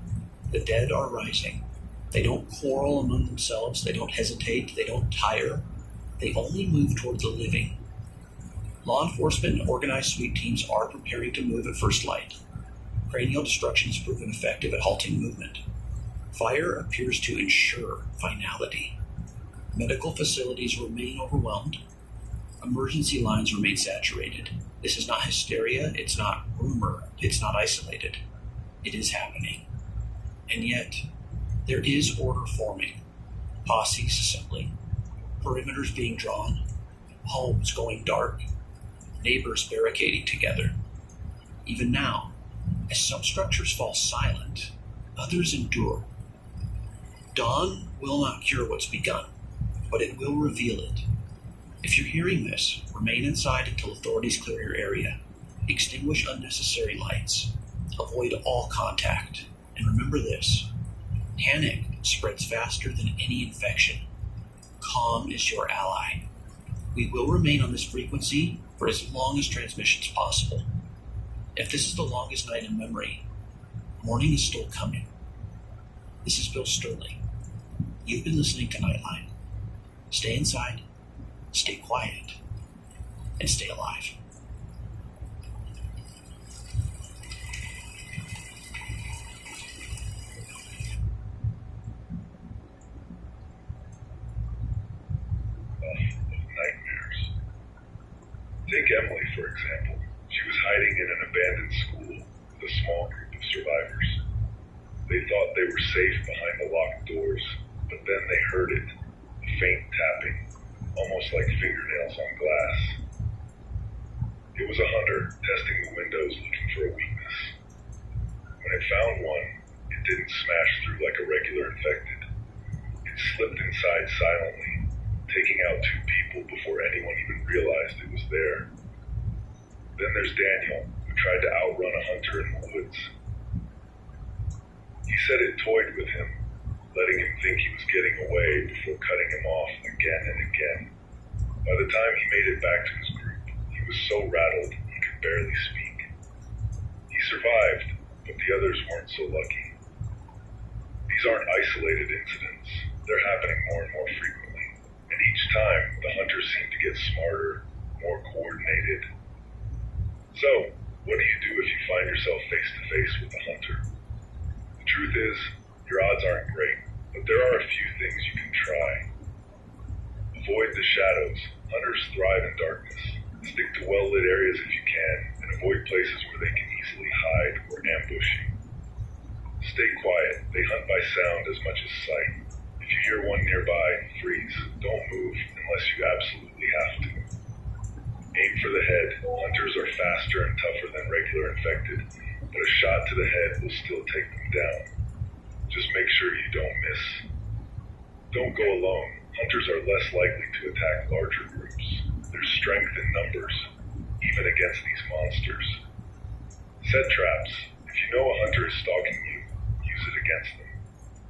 The dead are rising. They don't quarrel among themselves, they don't hesitate, they don't tire. They only move toward the living. Law enforcement and organized sweep teams are preparing to move at first light. Cranial destruction has proven effective at halting movement. Fire appears to ensure finality. Medical facilities remain overwhelmed. Emergency lines remain saturated. This is not hysteria, it's not rumor, it's not isolated. It is happening. And yet, there is order forming. Posses assembling. Perimeters being drawn. Homes going dark. Neighbors barricading together. Even now, as some structures fall silent, others endure. Dawn will not cure what's begun, but it will reveal it. If you're hearing this, remain inside until authorities clear your area. Extinguish unnecessary lights. Avoid all contact. And remember this: panic spreads faster than any infection. Calm is your ally. We will remain on this frequency for as long as transmission is possible. If this is the longest night in memory, morning is still coming. This is Bill Sterling. You've been listening to Nightline. Stay inside, stay quiet, and stay alive. Nightmares. Take Emily, for example. She was hiding in an abandoned school with a small group of survivors. They thought they were safe behind the locked doors, but then they heard it, a faint tapping, almost like fingernails on glass. It was a hunter testing the windows looking for a weakness. When it found one, it didn't smash through like a regular infected. It slipped inside silently, taking out 2 people before anyone even realized it was there. Then there's Daniel, who tried to outrun a hunter in the woods. He said it toyed with him, letting him think he was getting away before cutting him off again and again. By the time he made it back to his group, he was so rattled he could barely speak. He survived, but the others weren't so lucky. These aren't isolated incidents. They're happening more and more frequently. And each time, the hunters seem to get smarter, more coordinated. So, what do you do if you find yourself face to face with a hunter? The truth is, your odds aren't great, but there are a few things you can try. Avoid the shadows. Hunters thrive in darkness. Stick to well-lit areas if you can, and avoid places where they can easily hide or ambush you. Stay quiet. They hunt by sound as much as sight. If you hear one nearby, freeze. Don't move unless you absolutely have to. Aim for the head. Hunters are faster and tougher than regular infected, but a shot to the head will still take them down. Just make sure you don't miss. Don't go alone. Hunters are less likely to attack larger groups. There's strength in numbers, even against these monsters. Set traps. If you know a hunter is stalking you, use it against them.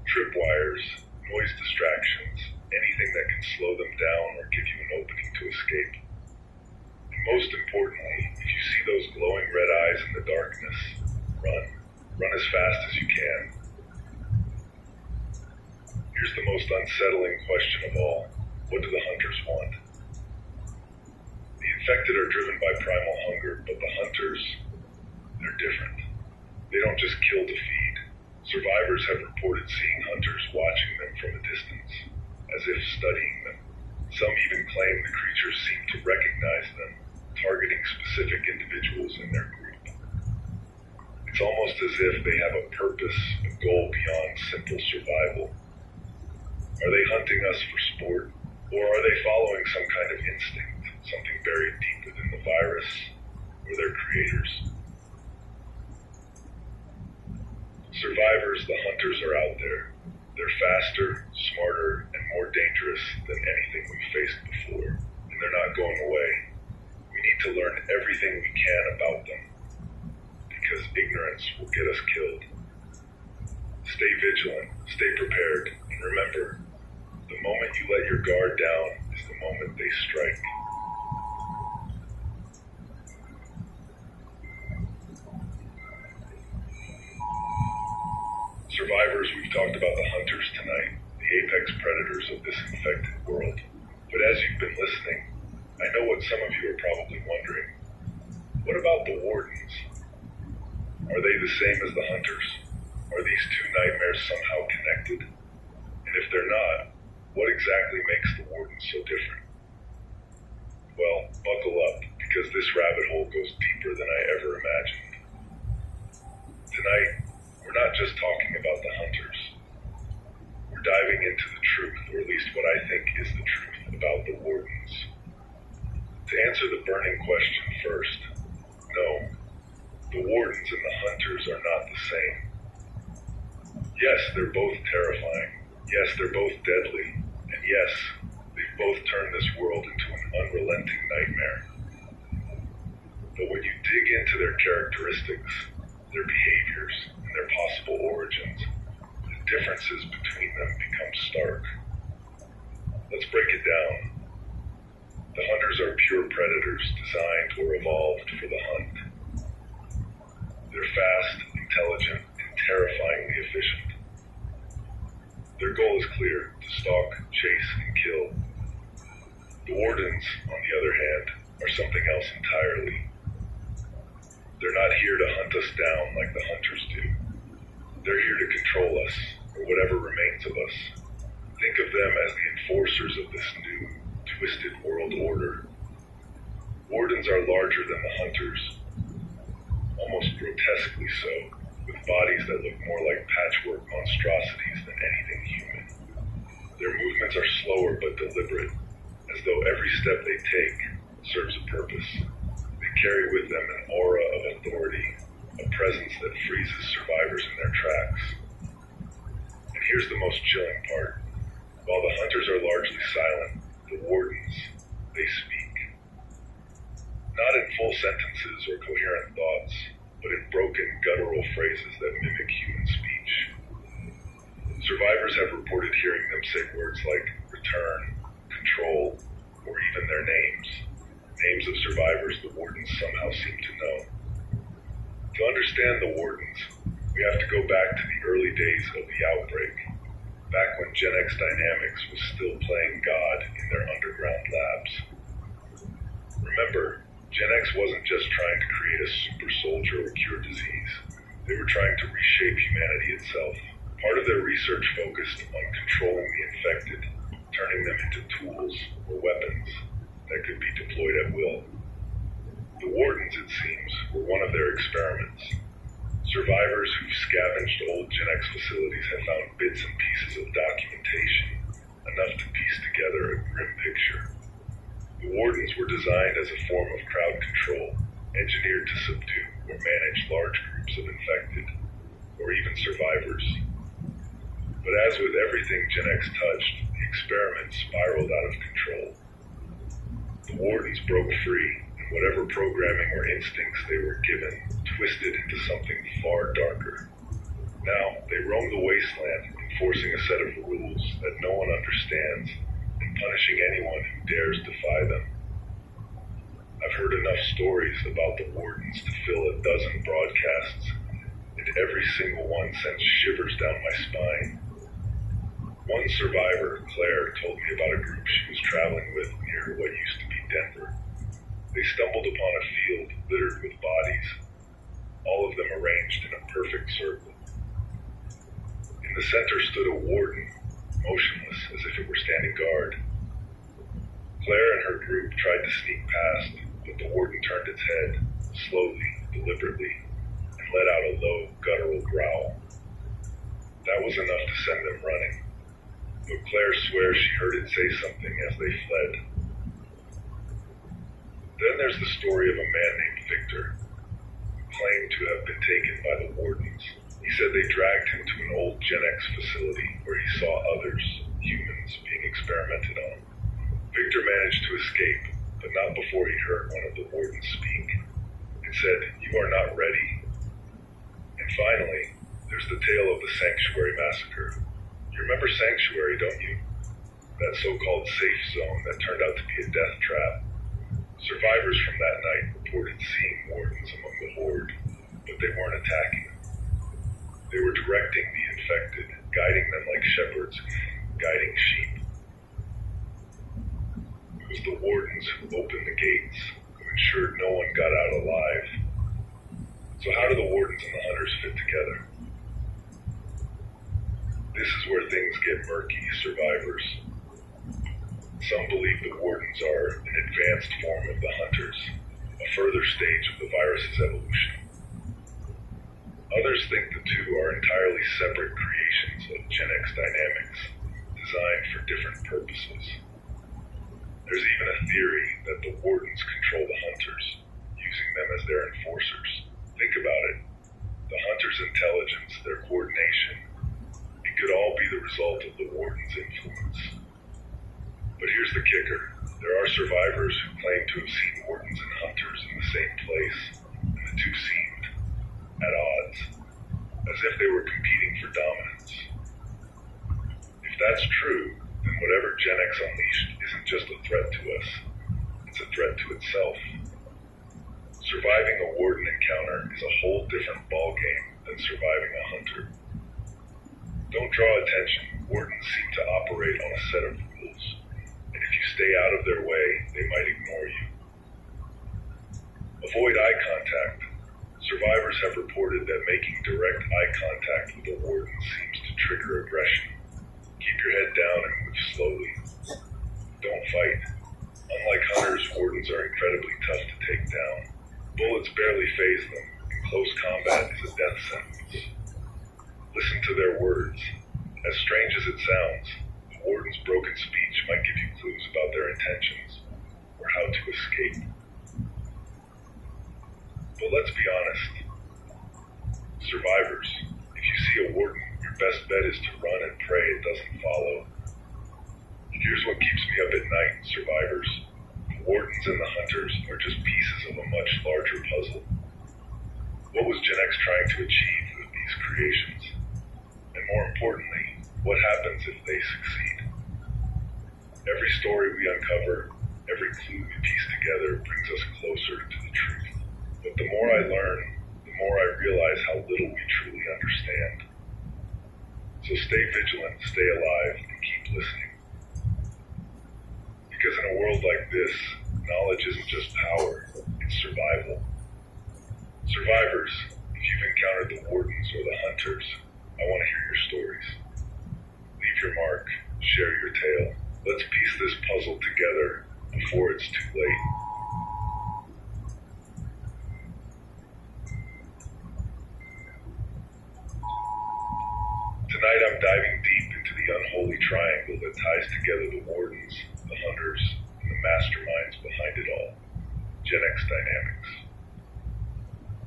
Tripwires, noise distractions, anything that can slow them down or give you an opening to escape. And most importantly, if you see those glowing red eyes in the darkness, run. Run as fast as you can. Here's the most unsettling question of all. What do the hunters want? The infected are driven by primal hunger, but the hunters, they're different. They don't just kill to feed. Survivors have reported seeing hunters watching them from a distance, as if studying them. Some even claim the creatures seem to recognize them, targeting specific individuals in their group. It's almost as if they have a purpose, a goal beyond simple survival. Are they hunting us for sport, or are they following some kind of instinct, something buried deep within the virus or their creators? Survivors, the hunters are out there. They're faster, smarter, and more dangerous than anything we've faced before, and they're not going away. We need to learn everything we can about them, because ignorance will get us killed. Stay vigilant, stay prepared, and remember, the moment you let your guard down is the moment they strike. Survivors, we've talked about the hunters tonight, the apex predators of this infected world. But as you've been listening, I know what some of you are probably wondering. What about the wardens? Are they the same as the hunters? Are these two nightmares somehow connected? And if they're not, what exactly makes the wardens so different? Well, buckle up, because this rabbit hole goes deeper than I ever imagined. Tonight, we're not just talking about the hunters. We're diving into the truth, or at least what I think is the truth about the wardens. To answer the burning question first, no, the wardens and the hunters are not the same. Yes, they're both terrifying. Yes, they're both deadly. And yes, they've both turned this world into an unrelenting nightmare. But when you dig into their characteristics, their behaviors, and their possible origins, the differences between them become stark. Let's break it down. The hunters are pure predators designed or evolved for the hunt. They're fast, intelligent, and terrifyingly efficient. Their goal is clear: to stalk, chase, and kill. The Wardens, on the other hand, are something else entirely. They're not here to hunt us down like the hunters do. They're here to control us, or whatever remains of us. Think of them as the enforcers of this new, twisted world order. Wardens are larger than the hunters, almost grotesquely so, with bodies that look more like patchwork monstrosities than anything human. Their movements are slower but deliberate, as though every step they take serves a purpose. They carry with them an aura of authority, a presence that freezes survivors in their tracks. And here's the most chilling part. While the hunters are largely silent, the Wardens, they speak. Not in full sentences or coherent thoughts, but in broken, guttural phrases that mimic human speech. Survivors have reported hearing them say words like return, control, or even their names. Names of survivors the Wardens somehow seem to know. To understand the Wardens, we have to go back to the early days of the outbreak, back when Gen X Dynamics was still playing God in their underground labs. Remember, Gen X wasn't just trying to create a super soldier or cure disease. They were trying to reshape humanity itself. Part of their research focused on controlling the infected, turning them into tools or weapons that could be deployed at will. The Wardens, it seems, were one of their experiments. Survivors who've scavenged old Gen X facilities have found bits and pieces of documentation, enough to piece together a grim picture. The Wardens were designed as a form of crowd control, engineered to subdue or manage large groups of infected, or even survivors. But as with everything Gen X touched, the experiment spiraled out of control. The Wardens broke free, and whatever programming or instincts they were given twisted into something far darker. Now, they roam the wasteland, enforcing a set of rules that no one understands, and punishing anyone who dares defy them. I've heard enough stories about the Wardens to fill a dozen broadcasts, and every single one sends shivers down my spine. One survivor, Claire, told me about a group she was traveling with near what used to be Denver. They stumbled upon a field littered with bodies, all of them arranged in a perfect circle. In the center stood a Warden, motionless as if it were standing guard. Claire and her group tried to sneak past, but the Warden turned its head, slowly, deliberately, and let out a low, guttural growl. That was enough to send them running, but Claire swears she heard it say something as they fled. Then there's the story of a man named Victor, who claimed to have been taken by the Wardens. He said they dragged him to an old Gen X facility where he saw others, humans, being experimented on. Victor managed to escape, but not before he heard one of the Wardens speak. It said, "You are not ready." And finally, there's the tale of the Sanctuary Massacre. You remember Sanctuary, don't you? That so-called safe zone that turned out to be a death trap. Survivors from that night reported seeing Wardens among the horde, but they weren't attacking. They were directing the infected, guiding them like shepherds, guiding sheep. It was the Wardens who opened the gates, who ensured no one got out alive. So how do the Wardens and the Hunters fit together? This is where things get murky, survivors. Some believe the Wardens are an advanced form of the Hunters, a further stage of the virus's evolution. Others think the two are entirely separate creations of Gen X Dynamics, designed for different purposes. There's even a theory that the Wardens control the Hunters, using them as their enforcers. Think about it. The Hunters' intelligence, their coordination, it could all be the result of the Wardens' influence. But here's the kicker. There are survivors who claim to have seen Wardens and Hunters in the same place, and the two seemed at odds, as if they were competing for dominance. that's true, then whatever Gen X unleashed isn't just a threat to us, it's a threat to itself. Surviving a warden encounter is a whole different ballgame than surviving a hunter. Don't draw attention. Wardens seem to operate on a set of rules, and if you stay out of their way, they might ignore you. Avoid eye contact. Survivors have reported that making direct eye contact with a warden seems to trigger aggression. Keep your head down and move slowly. Don't fight. Unlike hunters, wardens are incredibly tough to take down. Bullets barely faze them, and close combat is a death sentence. Listen to their words. As strange as it sounds, the warden's broken speech might give you clues about their intentions, or how to escape. But let's be honest. Survivors, if you see a warden, your best bet is to run and pray it doesn't follow. Here's what keeps me up at night, survivors. The wardens and the hunters are just pieces of a much larger puzzle. What was Gen X trying to achieve with these creations? And more importantly, what happens if they succeed? Every story we uncover, every clue we piece together brings us closer to the truth. But the more I learn, the more I realize how little we truly understand. So stay vigilant, stay alive, and keep listening. Because in a world like this, knowledge isn't just power, it's survival. Survivors, if you've encountered the wardens or the hunters, I want to hear your stories. Leave your mark, share your tale. Let's piece this puzzle together before it's too late. Tonight I'm diving deep into the unholy triangle that ties together the wardens, the hunters, and the masterminds behind it all, Gen X Dynamics.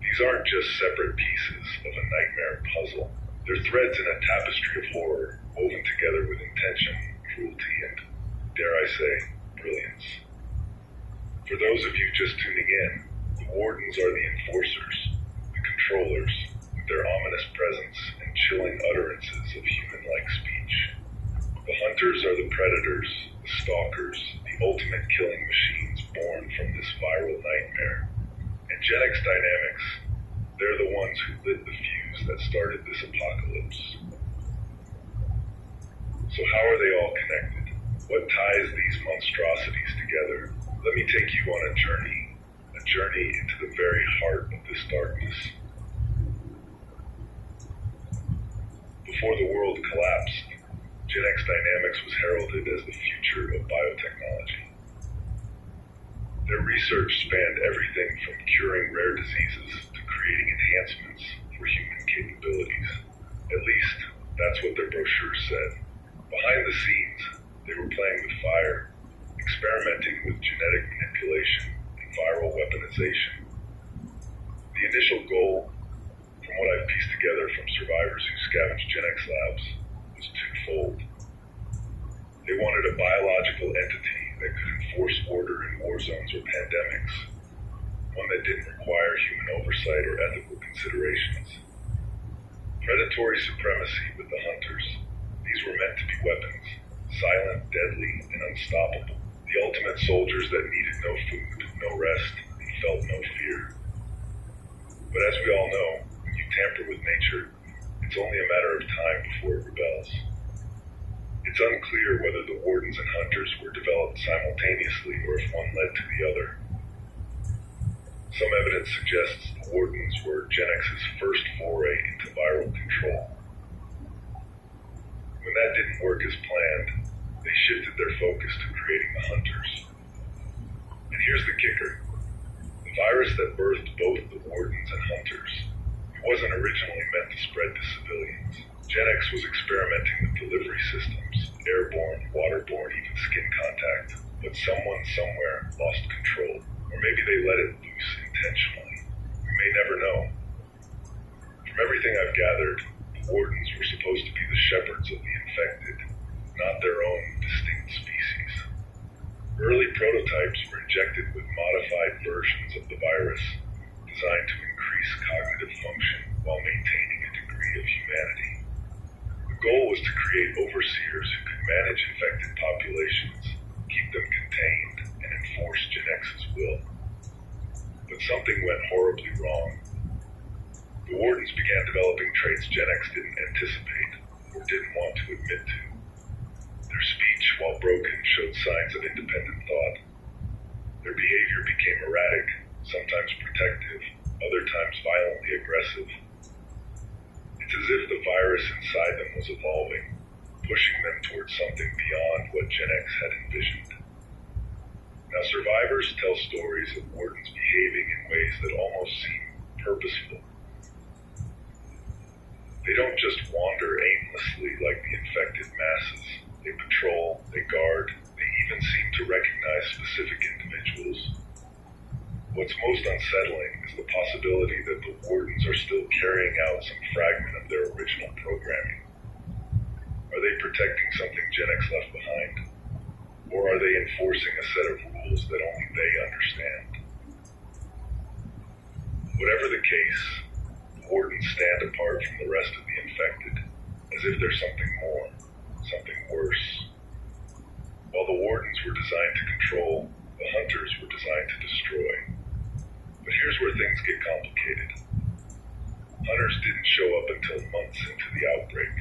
These aren't just separate pieces of a nightmare puzzle. They're threads in a tapestry of horror, woven together with intention, cruelty, and, dare I say, brilliance. For those of you just tuning in, the wardens are the enforcers, the controllers, with their ominous presence and chilling utterances of human-like speech. The hunters are the predators, the stalkers, the ultimate killing machines born from this viral nightmare. And Gen X Dynamics, they're the ones who lit the fuse that started this apocalypse. So how are they all connected? What ties these monstrosities together? Let me take you on a journey into the very heart of this darkness. Before the world collapsed, Gen X Dynamics was heralded as the future of biotechnology. Their research spanned everything from curing rare diseases to creating enhancements for human capabilities. At least, that's what their brochure said. Behind the scenes, they were playing with fire, experimenting with genetic manipulation and viral weaponization. The initial goal, from what I've pieced together from survivors who scavenged Gen X labs, was twofold. They wanted a biological entity that could enforce order in war zones or pandemics, one that didn't require human oversight or ethical considerations. Predatory supremacy with the hunters. These were meant to be weapons, silent, deadly, and unstoppable. The ultimate soldiers that needed no food, no rest, and felt no fear. But as we all know, when you tamper with nature, it's only a matter of time before it rebels. It's unclear whether the wardens and hunters were developed simultaneously or if one led to the other. Some evidence suggests the wardens were Gen X's first foray into viral control. When that didn't work as planned, they shifted their focus to creating the hunters. And here's the kicker. The virus that birthed both the wardens and hunters, it wasn't originally meant to spread to civilians. Gen X was experimenting with delivery systems, airborne, waterborne, even skin contact, but someone somewhere lost control. Or maybe they let it loose intentionally. We may never know. From everything I've gathered, the wardens were supposed to be the shepherds of the infected, not their own distinct species. Early prototypes were injected with modified versions of the virus, designed to increase cognitive function while maintaining a degree of humanity. The goal was to create overseers who could manage infected populations, keep them contained, and enforce Gen X's will. But something went horribly wrong. The Wardens began developing traits Gen X didn't anticipate or didn't want to admit to. Their speech, while broken, showed signs of independent thought. Their behavior became erratic, sometimes protective, other times violently aggressive. It's as if the virus inside them was evolving, pushing them towards something beyond what Gen X had envisioned. Now, survivors tell stories of Wardens behaving in ways that almost seem purposeful. They don't just wander aimlessly like the infected masses. They patrol, they guard, they even seem to recognize specific individuals. What's most unsettling is the possibility that the Wardens are still carrying out some fragment of their original programming. Are they protecting something Gen X left behind? Or are they enforcing a set of rules that only they understand? Whatever the case, the Wardens stand apart from the rest of the infected, as if there's something more, something worse. While the Wardens were designed to control, the Hunters were designed to destroy. But here's where things get complicated. Hunters didn't show up until months into the outbreak.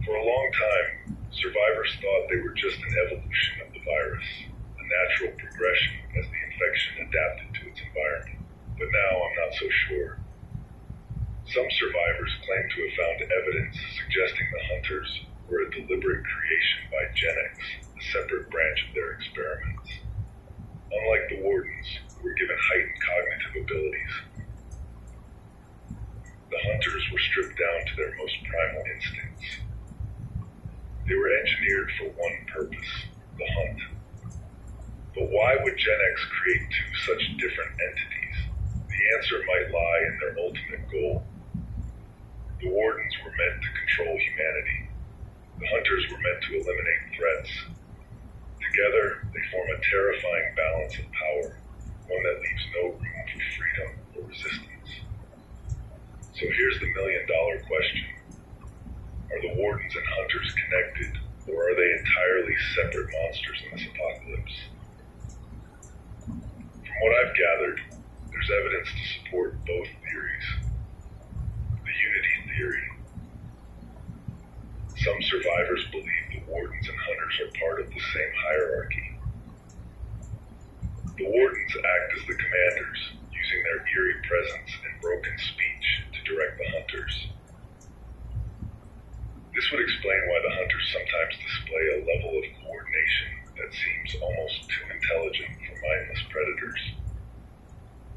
For a long time, survivors thought they were just an evolution of the virus, a natural progression as the infection adapted to its environment. But now I'm not so sure. Some survivors claim to have found evidence suggesting the Hunters were a deliberate creation by Gen X, a separate branch of their experiments. Unlike the Wardens, who were given heightened cognitive abilities, the Hunters were stripped down to their most primal instincts. They were engineered for one purpose, the hunt. But why would Gen X create two such different entities? The answer might lie in their ultimate goal. The Wardens were meant to control humanity. The Hunters were meant to eliminate threats. Together, they form a terrifying balance of power, one that leaves no room for freedom or resistance. So here's the million-dollar question. Are the Wardens and Hunters connected, or are they entirely separate monsters in this apocalypse? From what I've gathered, there's evidence to support both theories. The Unity theory. Some survivors believe the Wardens and Hunters are part of the same hierarchy. The Wardens act as the commanders, using their eerie presence and broken speech to direct the Hunters. This would explain why the Hunters sometimes display a level of coordination that seems almost too intelligent for mindless predators.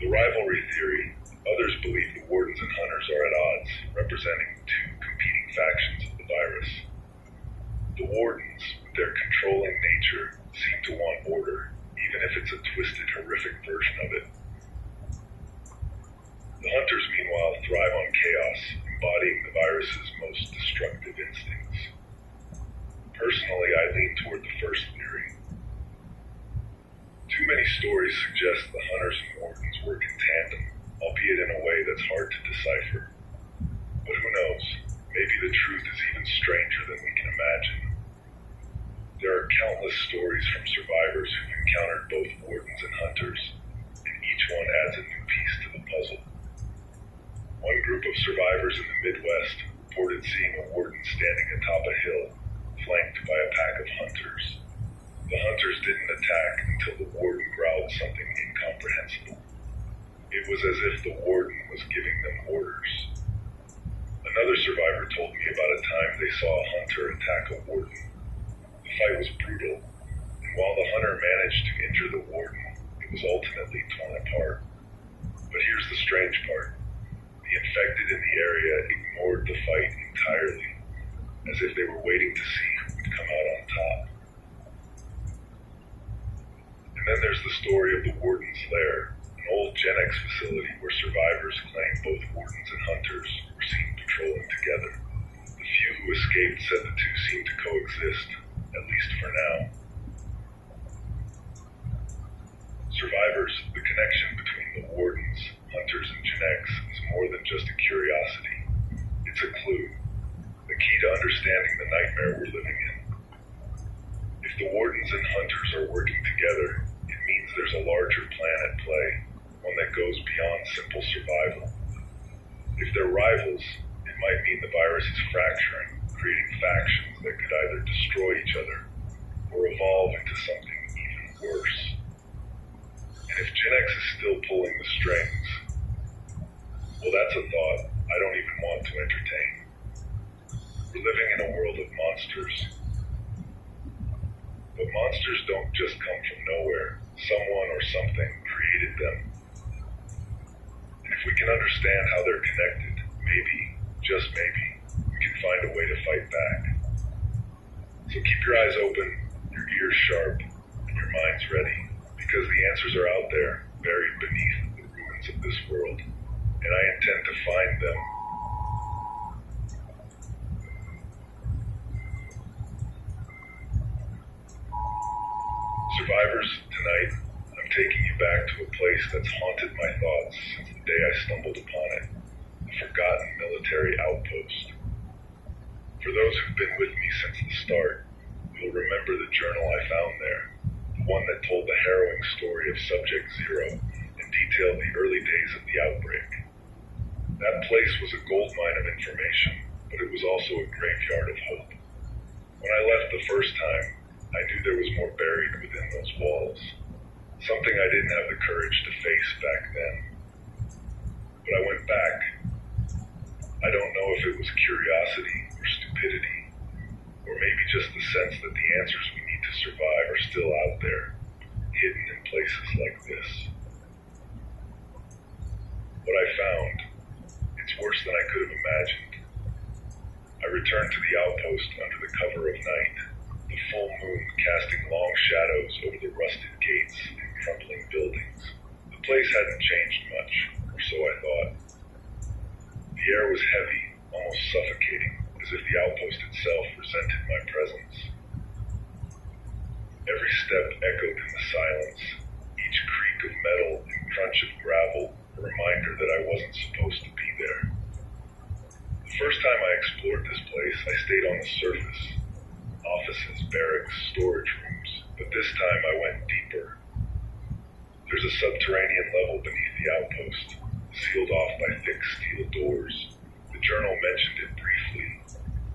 The rivalry theory. Others believe the Wardens and Hunters are at odds, representing two competing factions of the virus. The Wardens, with their controlling nature, seem to want order, even if it's a twisted, horrific version of it. The Hunters, meanwhile, thrive on chaos, embodying the virus's most destructive instincts. Personally, I lean toward the first theory. Too many stories suggest the Hunters and Wardens work in tandem, albeit in a way that's hard to decipher. But who knows? Maybe the truth is even stranger than we can imagine. There are countless stories from survivors who've encountered both Wardens and Hunters, and each one adds a new piece to the puzzle. One group of survivors in the Midwest reported seeing a Warden standing atop a hill, flanked by a pack of Hunters. The Hunters didn't attack until the Warden growled something incomprehensible. It was as if the Warden was giving them orders. Another survivor told me about a time they saw a Hunter attack a Warden. The fight was brutal, and while the Hunter managed to injure the Warden, it was ultimately torn apart. But here's the strange part. The infected in the area ignored the fight entirely, as if they were waiting to see who would come out on top. And then there's the story of the Warden's Lair, an old Gen X facility where survivors claim both Wardens and Hunters were seen patrolling together. The few who escaped said the two seemed to coexist, at least for now. Survivors, the connection between the Wardens, Hunters, and Gen X is more than just a curiosity. It's It's a clue, the key to understanding the nightmare we're living in. If the wardens and hunters are working together, it means there's a larger plan at play, one that goes beyond simple survival. If they're rivals, it might mean the virus is fracturing, creating factions that could either destroy each other or evolve into something even worse. And if Gen X is still pulling the strings, well, that's a thought I don't even want to entertain. We're living in a world of monsters. But monsters don't just come from nowhere. Someone or something created them. And if we can understand how they're connected, maybe, just maybe, we can find a way to fight back. So keep your eyes open, your ears sharp, and your minds ready, because the answers are out there, buried beneath the ruins of this world, and I intend to find them. Survivors, tonight, I'm taking you back to a place that's haunted my thoughts since the day I stumbled upon it, a forgotten military outpost. For those who've been with me since the start, you'll remember the journal I found there, the one that told the harrowing story of Subject Zero and detailed the early days of the outbreak. That place was a goldmine of information, but it was also a graveyard of hope. When I left the first time, I knew there was more buried within those walls, something I didn't have the courage to face back then. But I went back. I don't know if it was curiosity or stupidity, or maybe just the sense that the answers we need to survive are still out there, hidden in places like this. What I found, it's worse than I could have imagined. I returned to the outpost under the cover of night, the full moon casting long shadows over the rusted gates and crumbling buildings. The place hadn't changed much, or so I thought. The air was heavy, almost suffocating, as if the outpost itself resented my presence. Every step echoed in the silence, each creak of metal and crunch of gravel a reminder that I wasn't supposed to be there. The first time I explored this place, I stayed on the surface. Offices, barracks, storage rooms, but this time I went deeper. There's a subterranean level beneath the outpost, sealed off by thick steel doors. The journal mentioned it briefly,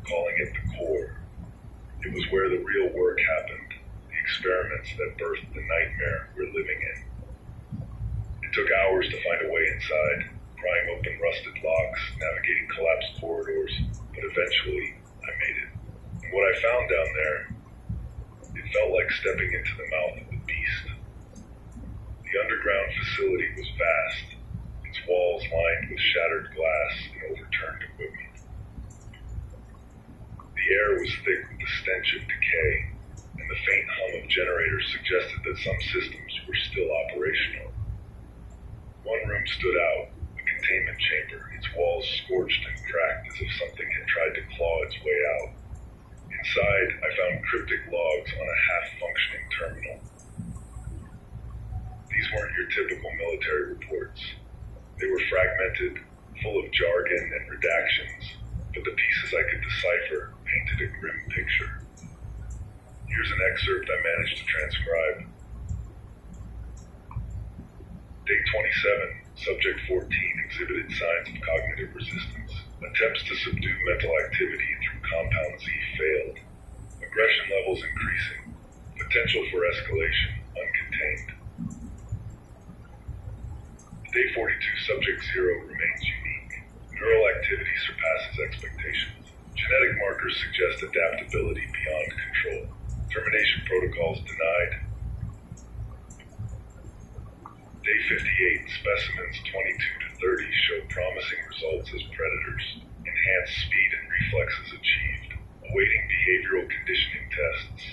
calling it the core. It was where the real work happened, the experiments that birthed the nightmare we're living in. It took hours to find a way inside, prying open rusted locks, navigating collapsed corridors, but eventually I made it. And what I found down there, it felt like stepping into the mouth of the beast. The underground facility was vast, its walls lined with shattered glass and overturned equipment. The air was thick with the stench of decay, and the faint hum of generators suggested that some systems were still operational. One room stood out, a containment chamber, its walls scorched and cracked as if something had tried to claw its way out. Inside, I found cryptic logs on a half-functioning terminal. These weren't your typical military reports. They were fragmented, full of jargon and redactions, but the pieces I could decipher painted a grim picture. Here's an excerpt I managed to transcribe. Day 27, Subject 14 exhibited signs of cognitive resistance. Attempts to subdue mental activity through Compound Z failed. Aggression levels increasing. Potential for escalation uncontained. Day 42, Subject 0 remains unique. Neural activity surpasses expectations. Genetic markers suggest adaptability beyond control. Termination protocols denied. Day 58, specimens 22 to 30 show promising results as predators. Enhanced speed and reflexes achieved. Awaiting behavioral conditioning tests.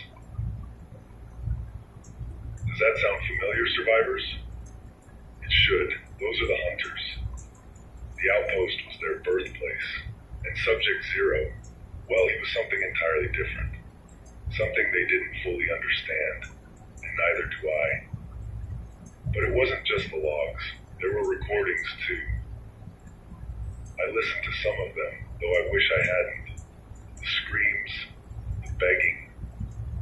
Does that sound familiar, survivors? It should. Those are the hunters. The outpost was their birthplace. And Subject 0, well, he was something entirely different. Something they didn't fully understand. And neither do I. But it wasn't just the logs. There were recordings, too. I listened to some of them, though I wish I hadn't. The screams, the begging,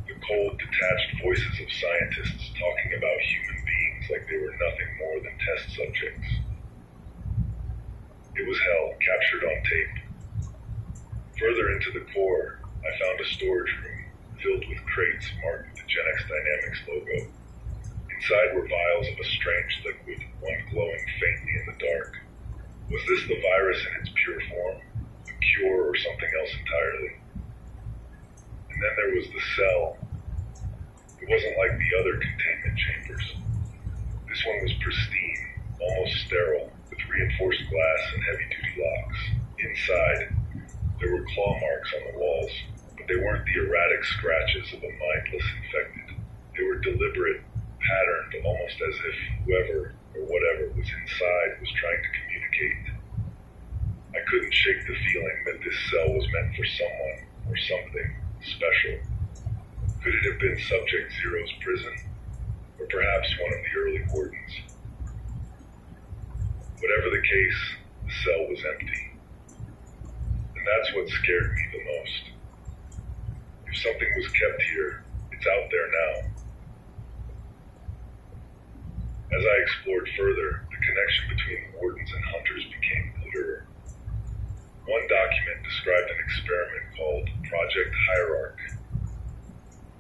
the cold, detached voices of scientists talking about human beings like they were nothing more than test subjects. It was hell, captured on tape. Further into the core, I found a storage room filled with crates marked with the GenX Dynamics logo. Inside were vials of a strange liquid, one glowing faintly in the dark. Was this the virus in its pure form? A cure or something else entirely? And then there was the cell. It wasn't like the other containment chambers. This one was pristine, almost sterile, with reinforced glass and heavy-duty locks. Inside, there were claw marks on the walls, but they weren't the erratic scratches of a mindless infected. They were deliberate, patterned, almost as if whoever or whatever was inside was trying to communicate. I couldn't shake the feeling that this cell was meant for someone or something special. Could it have been Subject Zero's prison? Or perhaps one of the early wardens? Whatever the case, the cell was empty. And that's what scared me the most. If something was kept here, it's out there now. As I explored further, the connection between wardens and hunters became clearer. One document described an experiment called Project Hierarch.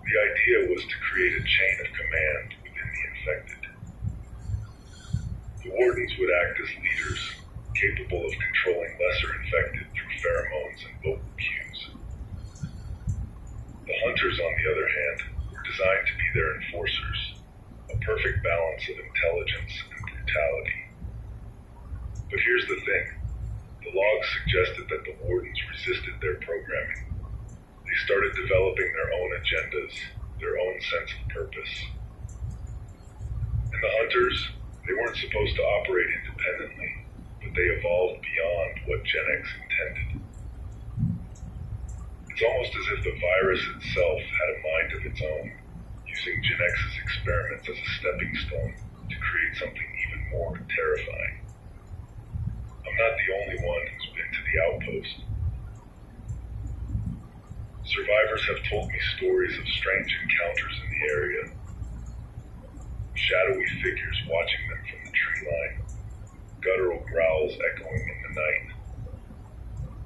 The idea was to create a chain of command within the infected. The wardens would act as leaders, capable of controlling lesser infected through pheromones and vocal cues. The hunters, on the other hand, were designed to be their enforcers, a perfect balance of intelligence and brutality. But here's the thing. The logs suggested that the wardens resisted their programming. They started developing their own agendas, their own sense of purpose. And the hunters, they weren't supposed to operate independently, but they evolved beyond what GenX intended. It's almost as if the virus itself had a mind of its own, using GenX's experiments as a stepping stone to create something even more terrifying. I'm not the only one who's been to the outpost. Survivors have told me stories of strange encounters in the area. Shadowy figures watching them from the tree line, guttural growls echoing in the night.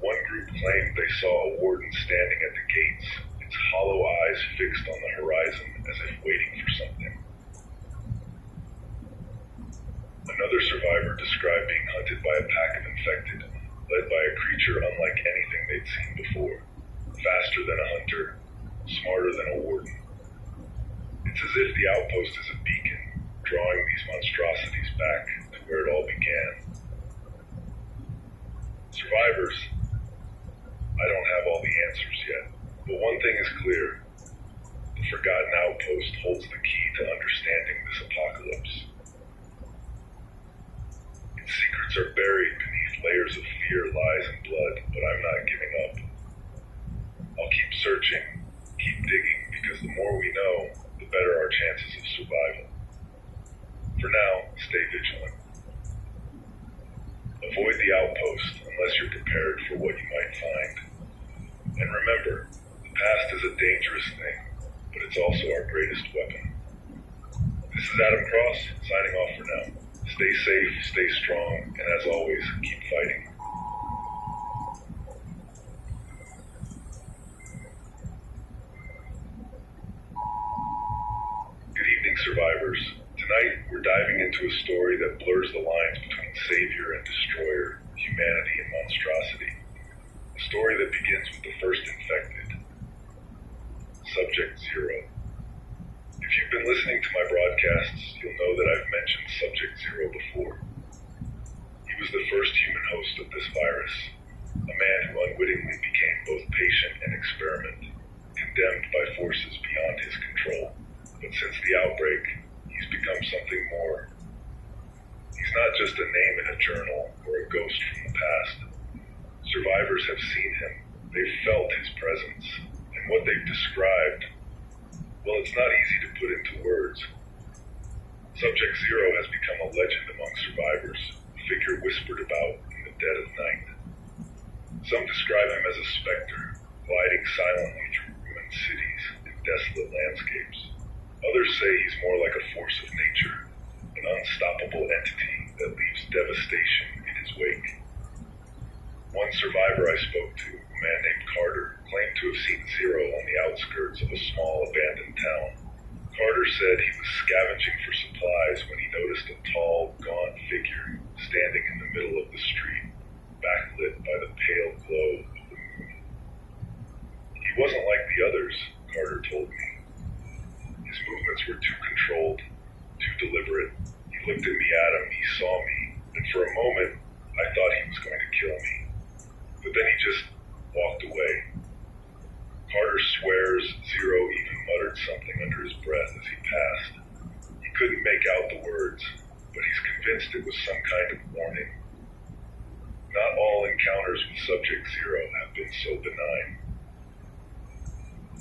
One group claimed they saw a warden standing at the gates, its hollow eyes fixed on the horizon as if waiting for something. Another survivor described being hunted by a pack of infected, led by a creature unlike anything they'd seen before. Faster than a hunter, smarter than a warden. It's as if the outpost is a beacon, drawing these monstrosities back to where it all began. Survivors, I don't have all the answers yet, but one thing is clear. The Forgotten Outpost holds the key to understanding this apocalypse. Its secrets are buried beneath layers of fear, lies, and blood, but I'm not giving up. I'll keep searching, keep digging, because the more we know, the better our chances of survival. For now, stay vigilant. Avoid the outpost unless you're prepared for what you might find. And remember, the past is a dangerous thing, but it's also our greatest weapon. This is Adam Cross, signing off for now. Stay safe, stay strong, and as always, keep fighting. Survivors. Tonight, we're diving into a story that blurs the lines between savior and destroyer, humanity and monstrosity. A story that begins with the first infected, Subject Zero. If you've been listening to my broadcasts, you'll know that I've mentioned Subject Zero before. He was the first human host of this virus, a man who unwittingly became both patient and experiment, condemned by forces beyond his control. But since the outbreak, he's become something more. He's not just a name in a journal or a ghost from the past. Survivors have seen him. They've felt his presence. And what they've described, well, it's not easy to put into words. Subject Zero has become a legend among survivors, a figure whispered about in the dead of night. Some describe him as a specter, gliding silently through ruined cities and desolate landscapes. Others say he's more like a force of nature, an unstoppable entity that leaves devastation in his wake. One survivor I spoke to, a man named Carter, claimed to have seen Zero on the outskirts of a small abandoned town. Carter said he was scavenging for supplies when he noticed a tall, gaunt figure standing in the middle of the street, backlit by the pale glow of the moon. He wasn't like the others, Carter told me. His movements were too controlled, too deliberate. He looked at me, Adam, he saw me, and for a moment, I thought he was going to kill me. But then he just walked away. Carter swears Zero even muttered something under his breath as he passed. He couldn't make out the words, but he's convinced it was some kind of warning. Not all encounters with Subject Zero have been so benign.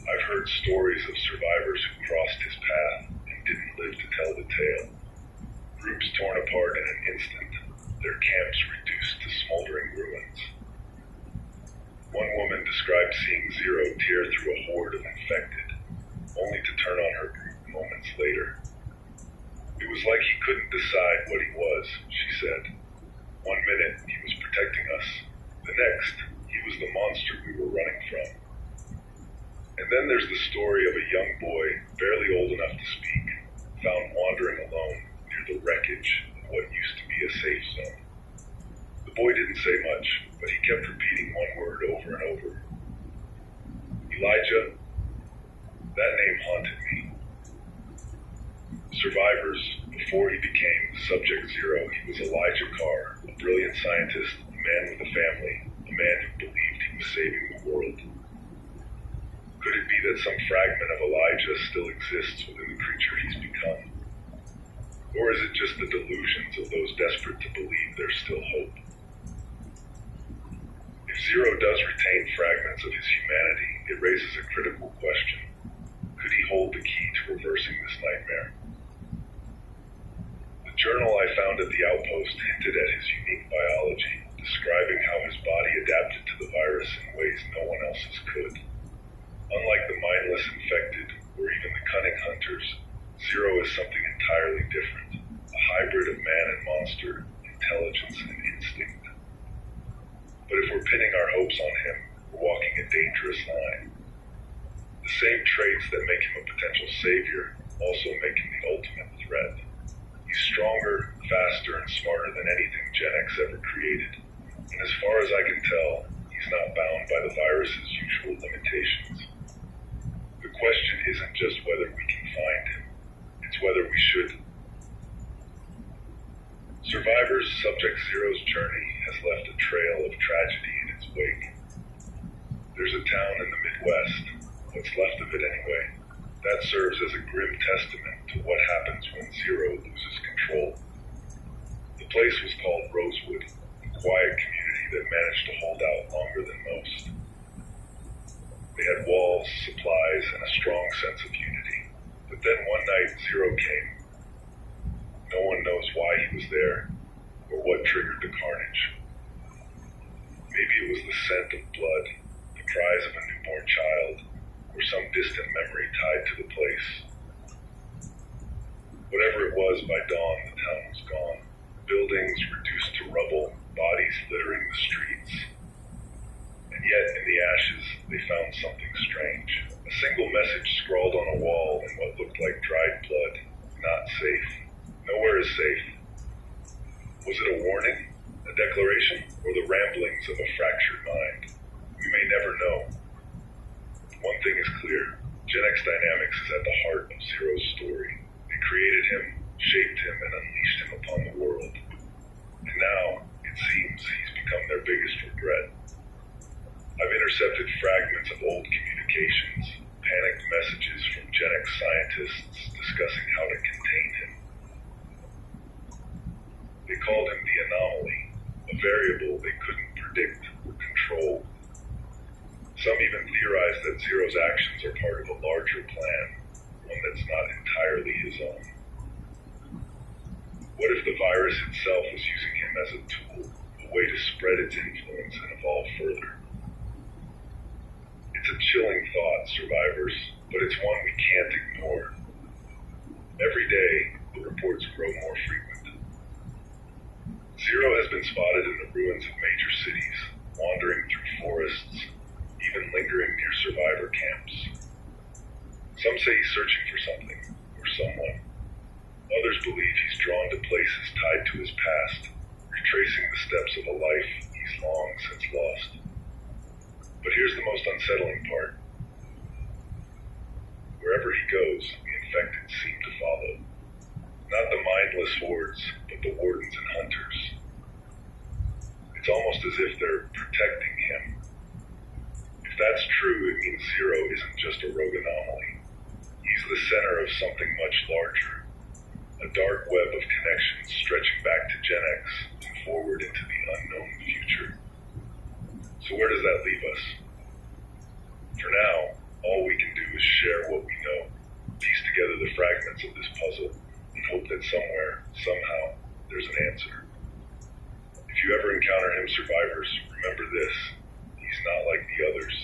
I've heard stories of survivors who crossed his path and didn't live to tell the tale. Groups torn apart in an instant, their camps reduced to smoldering ruins. One woman described seeing Zero tear through a horde of infected, only to turn on her group moments later. It was like he couldn't decide what he was, she said. One minute, he was protecting us. The next, he was the monster we were running from. And then there's the story of a young boy, barely old enough to speak, found wandering alone near the wreckage of what used to be a safe zone. The boy didn't say much, but he kept repeating one word over and over. Elijah. That name haunted me. Survivors, before he became Subject Zero, he was Elijah Carr, a brilliant scientist, a man with a family, a man who believed he was saving the world. Could it be that some fragment of Elijah still exists within the creature he's become? Or is it just the delusions of those desperate to believe there's still hope? If Zero does retain fragments of his humanity, it raises a critical question. Could he hold the key to reversing this nightmare? The journal I found at the outpost hinted at his unique biology, describing how his body adapted to the virus in ways no one else's could. Unlike the mindless infected, or even the cunning hunters, Zero is something entirely different, a hybrid of man and monster, intelligence and instinct. But if we're pinning our hopes on him, we're walking a dangerous line. The same traits that make him a potential savior also make him the ultimate threat. He's stronger, faster, and smarter than anything Gen X ever created. And as far as I can tell, he's not bound by the virus's usual limitations. The question isn't just whether we can find him, it's whether we should. Survivors Subject Zero's journey has left a trail of tragedy in its wake. There's a town in the Midwest, what's left of it anyway, that serves as a grim testament to what happens when Zero loses control. The place was called Rosewood, a quiet community that managed to hold out longer than most. They had walls, supplies, and a strong sense of unity. But then one night, Zero came. No one knows why he was there, or what triggered the carnage. Maybe it was the scent of blood, the cries of a newborn child, or some distant memory tied to the place. Whatever it was, by dawn, the town was gone. Buildings reduced to rubble, bodies littering the streets. And yet, in the ashes, they found something strange. A single message scrawled on a wall in what looked like dried blood. Not safe. Nowhere is safe. Was it a warning, a declaration, or the ramblings of a fractured mind? We may never know. One thing is clear. Gen X Dynamics is at the heart of Zero's story. They created him, shaped him, and unleashed him upon the world. And now, it seems, he's become their biggest regret. I've intercepted fragments of old communications, panicked messages from Gen X scientists discussing how to contain him. They called him the anomaly, a variable they couldn't predict or control. Some even theorized that Zero's actions are part of a larger plan, one that's not entirely his own. What if the virus itself was using him as a tool, a way to spread its influence and evolve further. It's a chilling thought, survivors, but it's one we can't ignore. Every day, the reports grow more frequent. Zero has been spotted in the ruins of major cities, wandering through forests, even lingering near survivor camps. Some say he's searching for something, or someone. Others believe he's drawn to places tied to his past, retracing the steps of a life he's long since lost. But here's the most unsettling part. Wherever he goes, the infected seem to follow. Not the mindless hordes, but the wardens and hunters. It's almost as if they're protecting him. If that's true, it means Zero isn't just a rogue anomaly. He's the center of something much larger. A dark web of connections stretching back to Gen X and forward into the unknown future. So where does that leave us? For now, all we can do is share what we know, piece together the fragments of this puzzle, and hope that somewhere, somehow, there's an answer. If you ever encounter him, survivors, remember this. He's not like the others.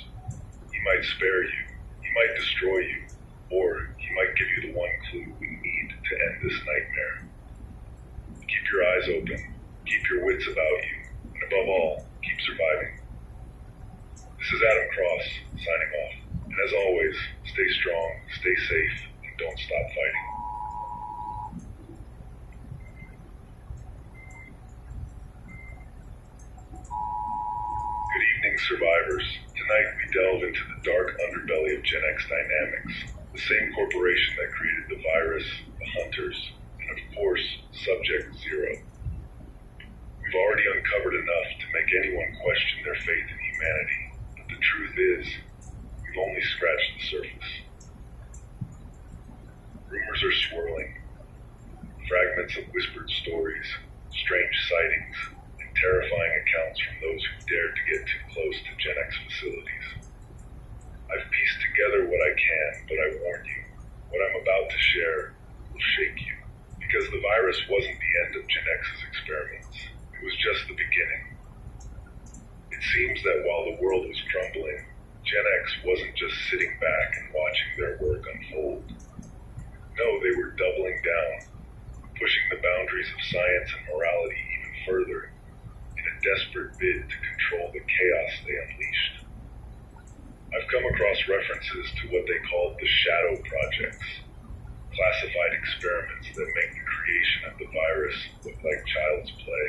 He might spare you, he might destroy you, or he might give you the one clue we need to end this nightmare. Keep your eyes open, keep your wits about you, and above all, keep surviving. This is Adam Cross, signing off. And as always, stay strong, stay safe, and don't stop fighting. Good evening, survivors. Tonight we delve into the dark underbelly of Gen X Dynamics, the same corporation that created the virus, the hunters, and of course, Subject Zero. We've already uncovered enough to make anyone question their faith in humanity, but the truth is, we've only scratched the surface. Rumors are swirling. Fragments of whispered stories, strange sightings, and terrifying accounts from those who dared to get too close to Gen X facilities. I've pieced together what I can, but I warn you, what I'm about to share will shake you, because the virus wasn't the end of Gen X's experiments. It was just the beginning. It seems that while the world was crumbling, Gen X wasn't just sitting back and watching their work unfold. No, they were doubling down, pushing the boundaries of science and morality even further, in a desperate bid to control the chaos they unleashed. I've come across references to what they called the Shadow Projects, classified experiments that make the creation of the virus look like child's play.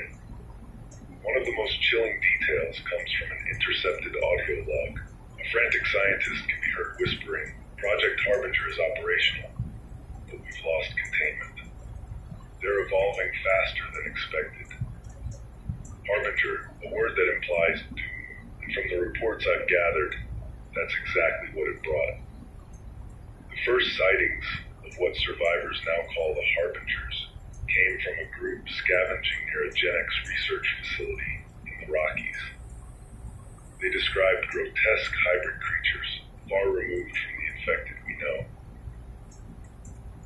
One of the most chilling details comes from an intercepted audio log. A frantic scientist can be heard whispering, "Project Harbinger is operational, but we've lost containment. They're evolving faster than expected." Harbinger, a word that implies doom, and from the reports I've gathered, that's exactly what it brought. The first sightings of what survivors now call the Harbingers came from a group scavenging near a Gen X research facility in the Rockies. They described grotesque hybrid creatures, far removed from the infected we know.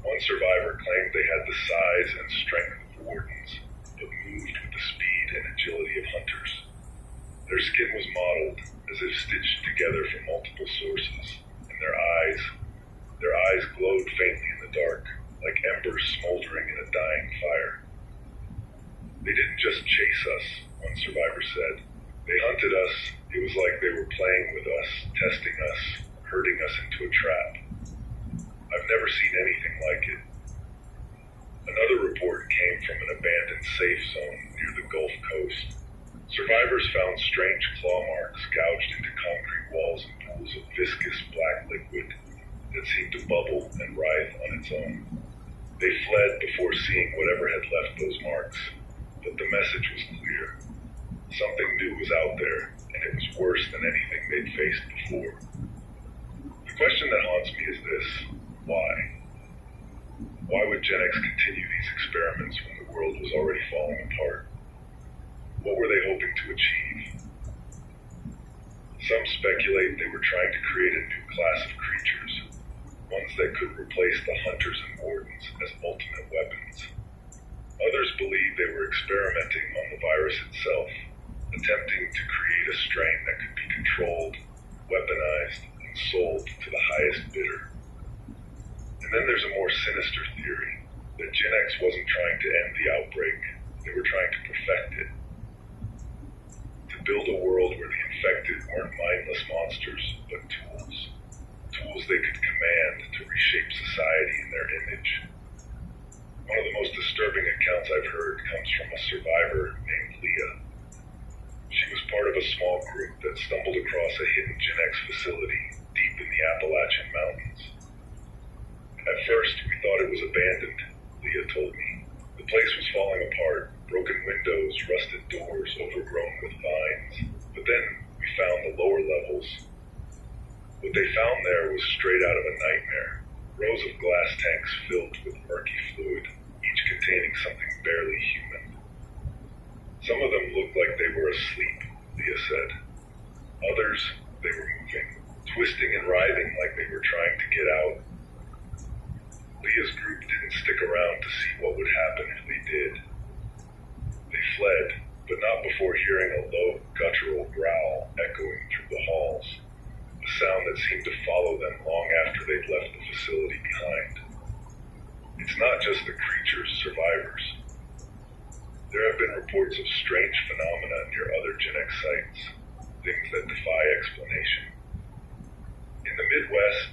One survivor claimed they had the size and strength of wardens, but moved with the speed and agility of hunters. Their skin was mottled, as if stitched together from multiple sources, and their eyes glowed faintly in the dark, like embers smoldering in a dying fire. They didn't just chase us, one survivor said. They hunted us. It was like they were playing with us, testing us, herding us into a trap. I've never seen anything like it. Another report came from an abandoned safe zone near the Gulf Coast. Survivors found strange claw marks gouged into concrete walls and pools of viscous black liquid that seemed to bubble and writhe on its own. They fled before seeing whatever had left those marks, but the message was clear. Something new was out there, and it was worse than anything they'd faced before. The question that haunts me is this: why? Why would Gen X continue these experiments when the world was already falling apart? What were they hoping to achieve? Some speculate they were trying to create a new class of creatures, ones that could replace the hunters and wardens as ultimate weapons. Others believe they were experimenting on the virus itself, attempting to create a strain that could be controlled, weaponized, and sold to the highest bidder. And then there's a more sinister theory that Gen X wasn't trying to end the outbreak, they were trying to perfect it. To build a world where the infected weren't mindless monsters, but tools. Tools they could command to reshape society in their image. One of the most disturbing accounts I've heard comes from a survivor named Leah. She was part of a small group that stumbled across a hidden Gen X facility deep in the Appalachian Mountains. At first, we thought it was abandoned, Leah told me. The place was falling apart, broken windows, rusted doors, overgrown with vines. But then we found the lower levels. What they found there was straight out of a nightmare. Rows of glass tanks filled with murky fluid, each containing something barely human. Some of them looked like they were asleep, Leah said. Others, they were moving, twisting and writhing like they were trying to get out. Leah's group didn't stick around to see what would happen if they did. They fled, but not before hearing a low, guttural growl echoing through the halls, a sound that seemed to follow them long after they'd left the facility behind. It's not just the creatures, survivors. There have been reports of strange phenomena near other Gen X sites, things that defy explanation. In the Midwest,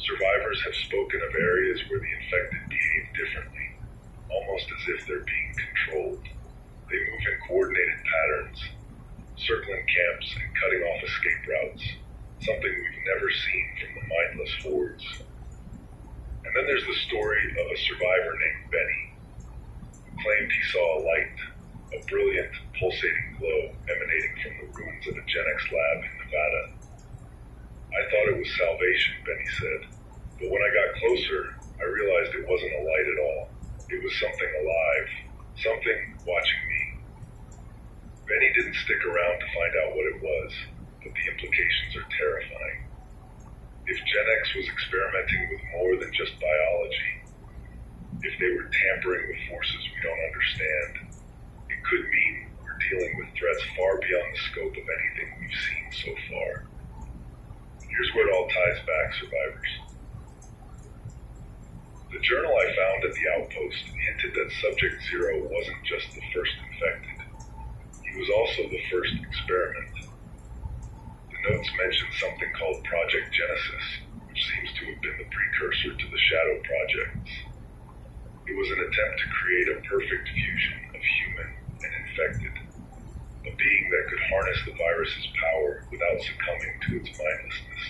survivors have spoken of areas where the infected behave differently, almost as if they're being controlled. They move in coordinated patterns, circling camps and cutting off escape routes, something we've never seen from the mindless hordes. And then there's the story of a survivor named Benny, who claimed he saw a light, a brilliant, pulsating glow emanating from the ruins of a Gen X lab in Nevada. I thought it was salvation, Benny said, but when I got closer, I realized it wasn't a light at all. It was something alive, something watching me. Benny didn't stick around to find out what it was, but the implications are terrifying. If Gen X was experimenting with more than just biology, if they were tampering with forces we don't understand, it could mean we're dealing with threats far beyond the scope of anything we've seen so far. Here's where it all ties back, survivors. The journal I found at the outpost hinted that Subject Zero wasn't just the first infected. He was also the first experiment. The notes mentioned something called Project Genesis, which seems to have been the precursor to the Shadow Projects. It was an attempt to create a perfect fusion of human and infected, a being that could harness the virus's power without succumbing to its mindlessness.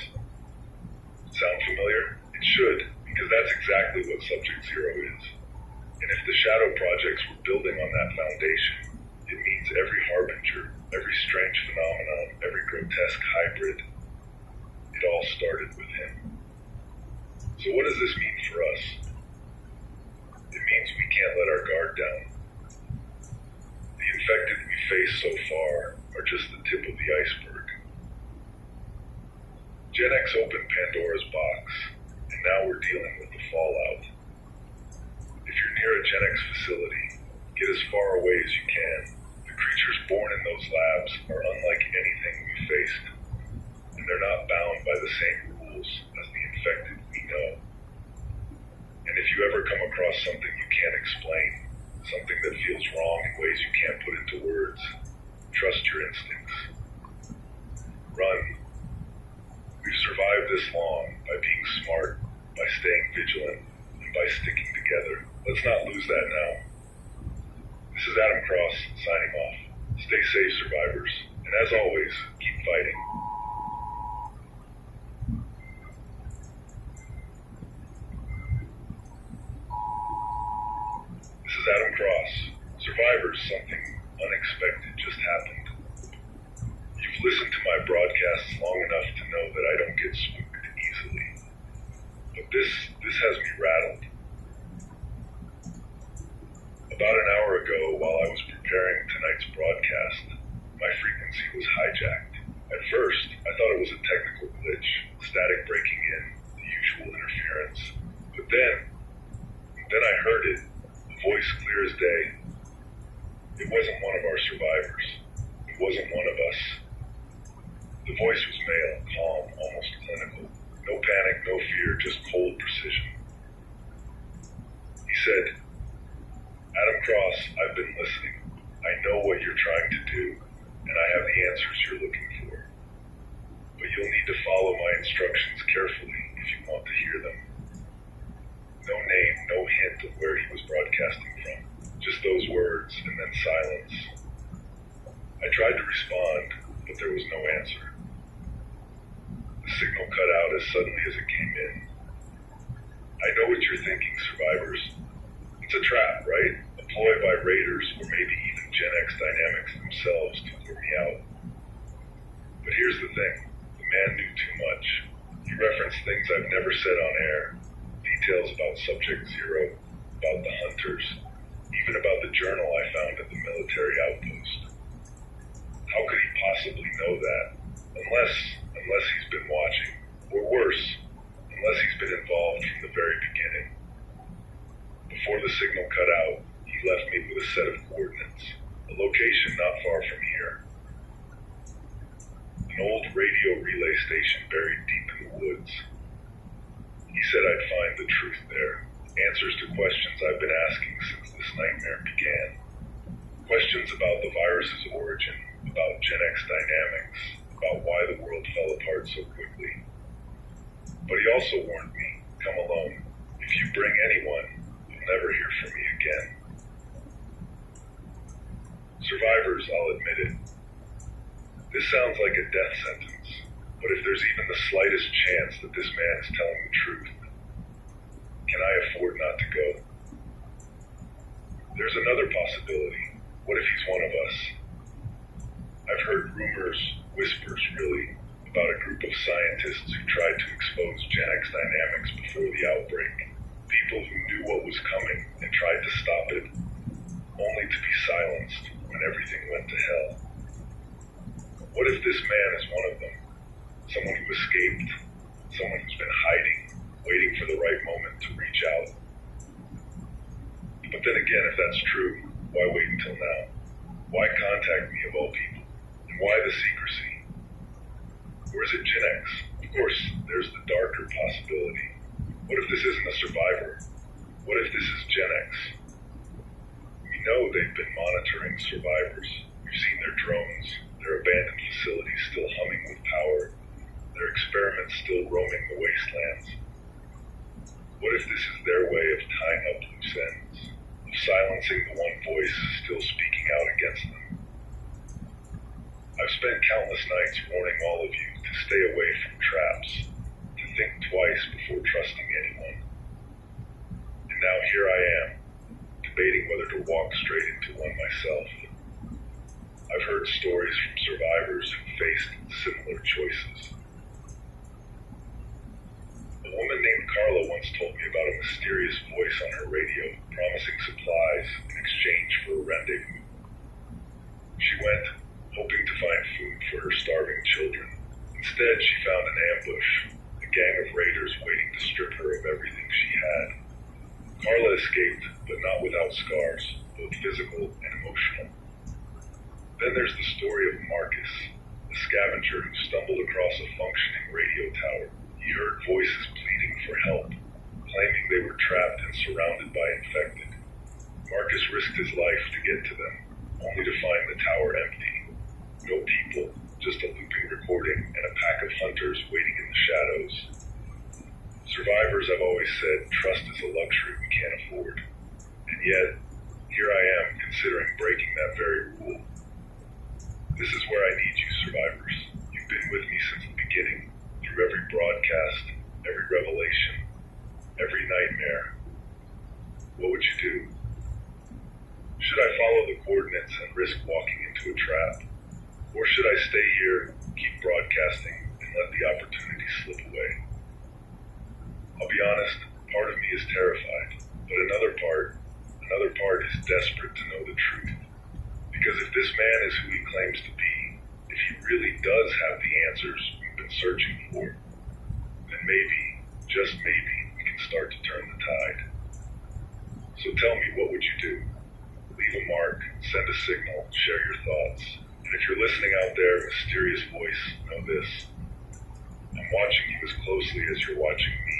Sound familiar? It should, because that's exactly what Subject Zero is. And if the Shadow Projects were building on that foundation, it means every harbinger, every strange phenomenon, every grotesque hybrid, it all started with him. So what does this mean for us? It means we can't let our guard down. The infected we face so far are just the tip of the iceberg. Gen X opened Pandora's box, and now we're dealing with the fallout. If you're near a Gen X facility, get as far away as you can. The creatures born in those labs are unlike anything we've faced, and they're not bound by the same rules as the infected we know. And if you ever come across something you can't explain, something that feels wrong in ways you can't put into words, trust your instincts. Run. We've survived this long by being smart, by staying vigilant, and by sticking together. Let's not lose that now. This is Adam Cross, signing off. Stay safe, survivors, and as always, keep fighting. This is Adam Cross. Survivors, something unexpected just happened. You've listened to my broadcasts long enough to know that I don't get spooked easily. But this has me rattled. About an hour ago, while I was preparing tonight's broadcast, my frequency was hijacked. At first, I thought it was a technical glitch, static breaking in, the usual interference. But then I heard it, a voice clear as day. It wasn't one of our survivors. It wasn't one of Cross, I've been listening. I know what you're trying to do, and I have the answers you're looking for. But you'll need to follow my instructions carefully if you want to hear them. No name, no hint of where he was broadcasting from. Just those words, and then silence. I tried to respond, but there was no answer. The signal cut out as suddenly as it came in. I know what you're thinking, survivors. It's a trap, right? A ploy by raiders, or maybe even Gen X Dynamics themselves to lure me out. But here's the thing. The man knew too much. He referenced things I've never said on air. Details about Subject Zero, about the hunters, even about the journal I found at the military outpost. How could he possibly know that? Unless he's been watching. Or worse, unless he's been involved from the very beginning. Before the signal cut out, he left me with a set of coordinates, a location not far from here. An old radio relay station buried deep in the woods. He said I'd find the truth there, answers to questions I've been asking since this nightmare began. Questions about the virus's origin, about Gen X Dynamics, about why the world fell apart so quickly. But he also warned me, come alone. If you bring anyone, you'll never hear from me again. Survivors, I'll admit it. This sounds like a death sentence, but if there's even the slightest chance that this man is telling the truth, can I afford not to go? There's another possibility. What if he's one of us? I've heard rumors, whispers really, about a group of scientists who tried to expose Gen X Dynamics before the outbreak. People who knew what was coming and tried to stop it, only to be silenced when everything went to hell. What if this man is one of them? Someone who escaped, someone who's been hiding, waiting for the right moment to reach out. But then again, if that's true, why wait until now? Why contact me of all people? And why the secrecy? Or is it Gen X? Of course, there's the darker possibility. What if this isn't a survivor? What if this is Gen X? We know they've been monitoring survivors. We've seen their drones, their abandoned facilities still humming with power, their experiments still roaming the wastelands. What if this is their way of tying up loose ends, of silencing the one voice still speaking out against them? I've spent countless nights warning all of you to stay away from traps, to think twice before trusting anyone. And now here I am, debating whether to walk straight into one myself. I've heard stories from survivors who faced similar choices. A woman named Carla once told me about a mysterious voice on her radio promising supplies in exchange for a rendezvous. She went, hoping to find food for her starving children. Instead, she found an ambush, a gang of raiders waiting to strip her of everything she had. Carla escaped, but not without scars, both physical and emotional. Then there's the story of Marcus, a scavenger who stumbled across a functioning radio tower. He heard voices pleading for help, claiming they were trapped and surrounded by infected. Marcus risked his life to get to them, only to find the tower empty. No people, just a looping recording and a pack of hunters waiting in the shadows. Survivors, I've always said, trust is a luxury we can't afford. And yet, here I am considering breaking that very rule. This is where I need you, survivors. You've been with me since the beginning, through every broadcast, every revelation, every nightmare. What would you do? Should I follow the coordinates and risk walking into a trap? Or should I stay here, keep broadcasting, and let the opportunity slip away? I'll be honest, part of me is terrified, but another part is desperate to know the truth. Because if this man is who he claims to be, if he really does have the answers we've been searching for, then maybe, just maybe, we can start to turn the tide. So tell me, what would you do? Leave a mark, send a signal, share your thoughts. And if you're listening out there, mysterious voice, know this. I'm watching you as closely as you're watching me.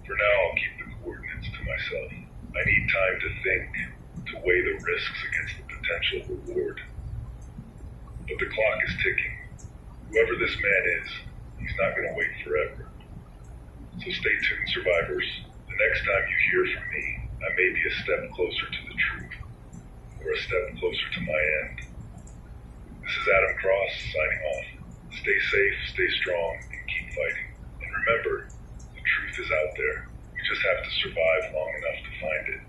For now, I'll keep the coordinates to myself. I need time to think, to weigh the risks against the potential reward. But the clock is ticking. Whoever this man is, he's not going to wait forever. So stay tuned, survivors. The next time you hear from me, I may be a step closer to the truth, or a step closer to my end. This is Adam Cross, signing off. Stay safe, stay strong, and keep fighting. And remember, the truth is out there. We just have to survive long enough to find it.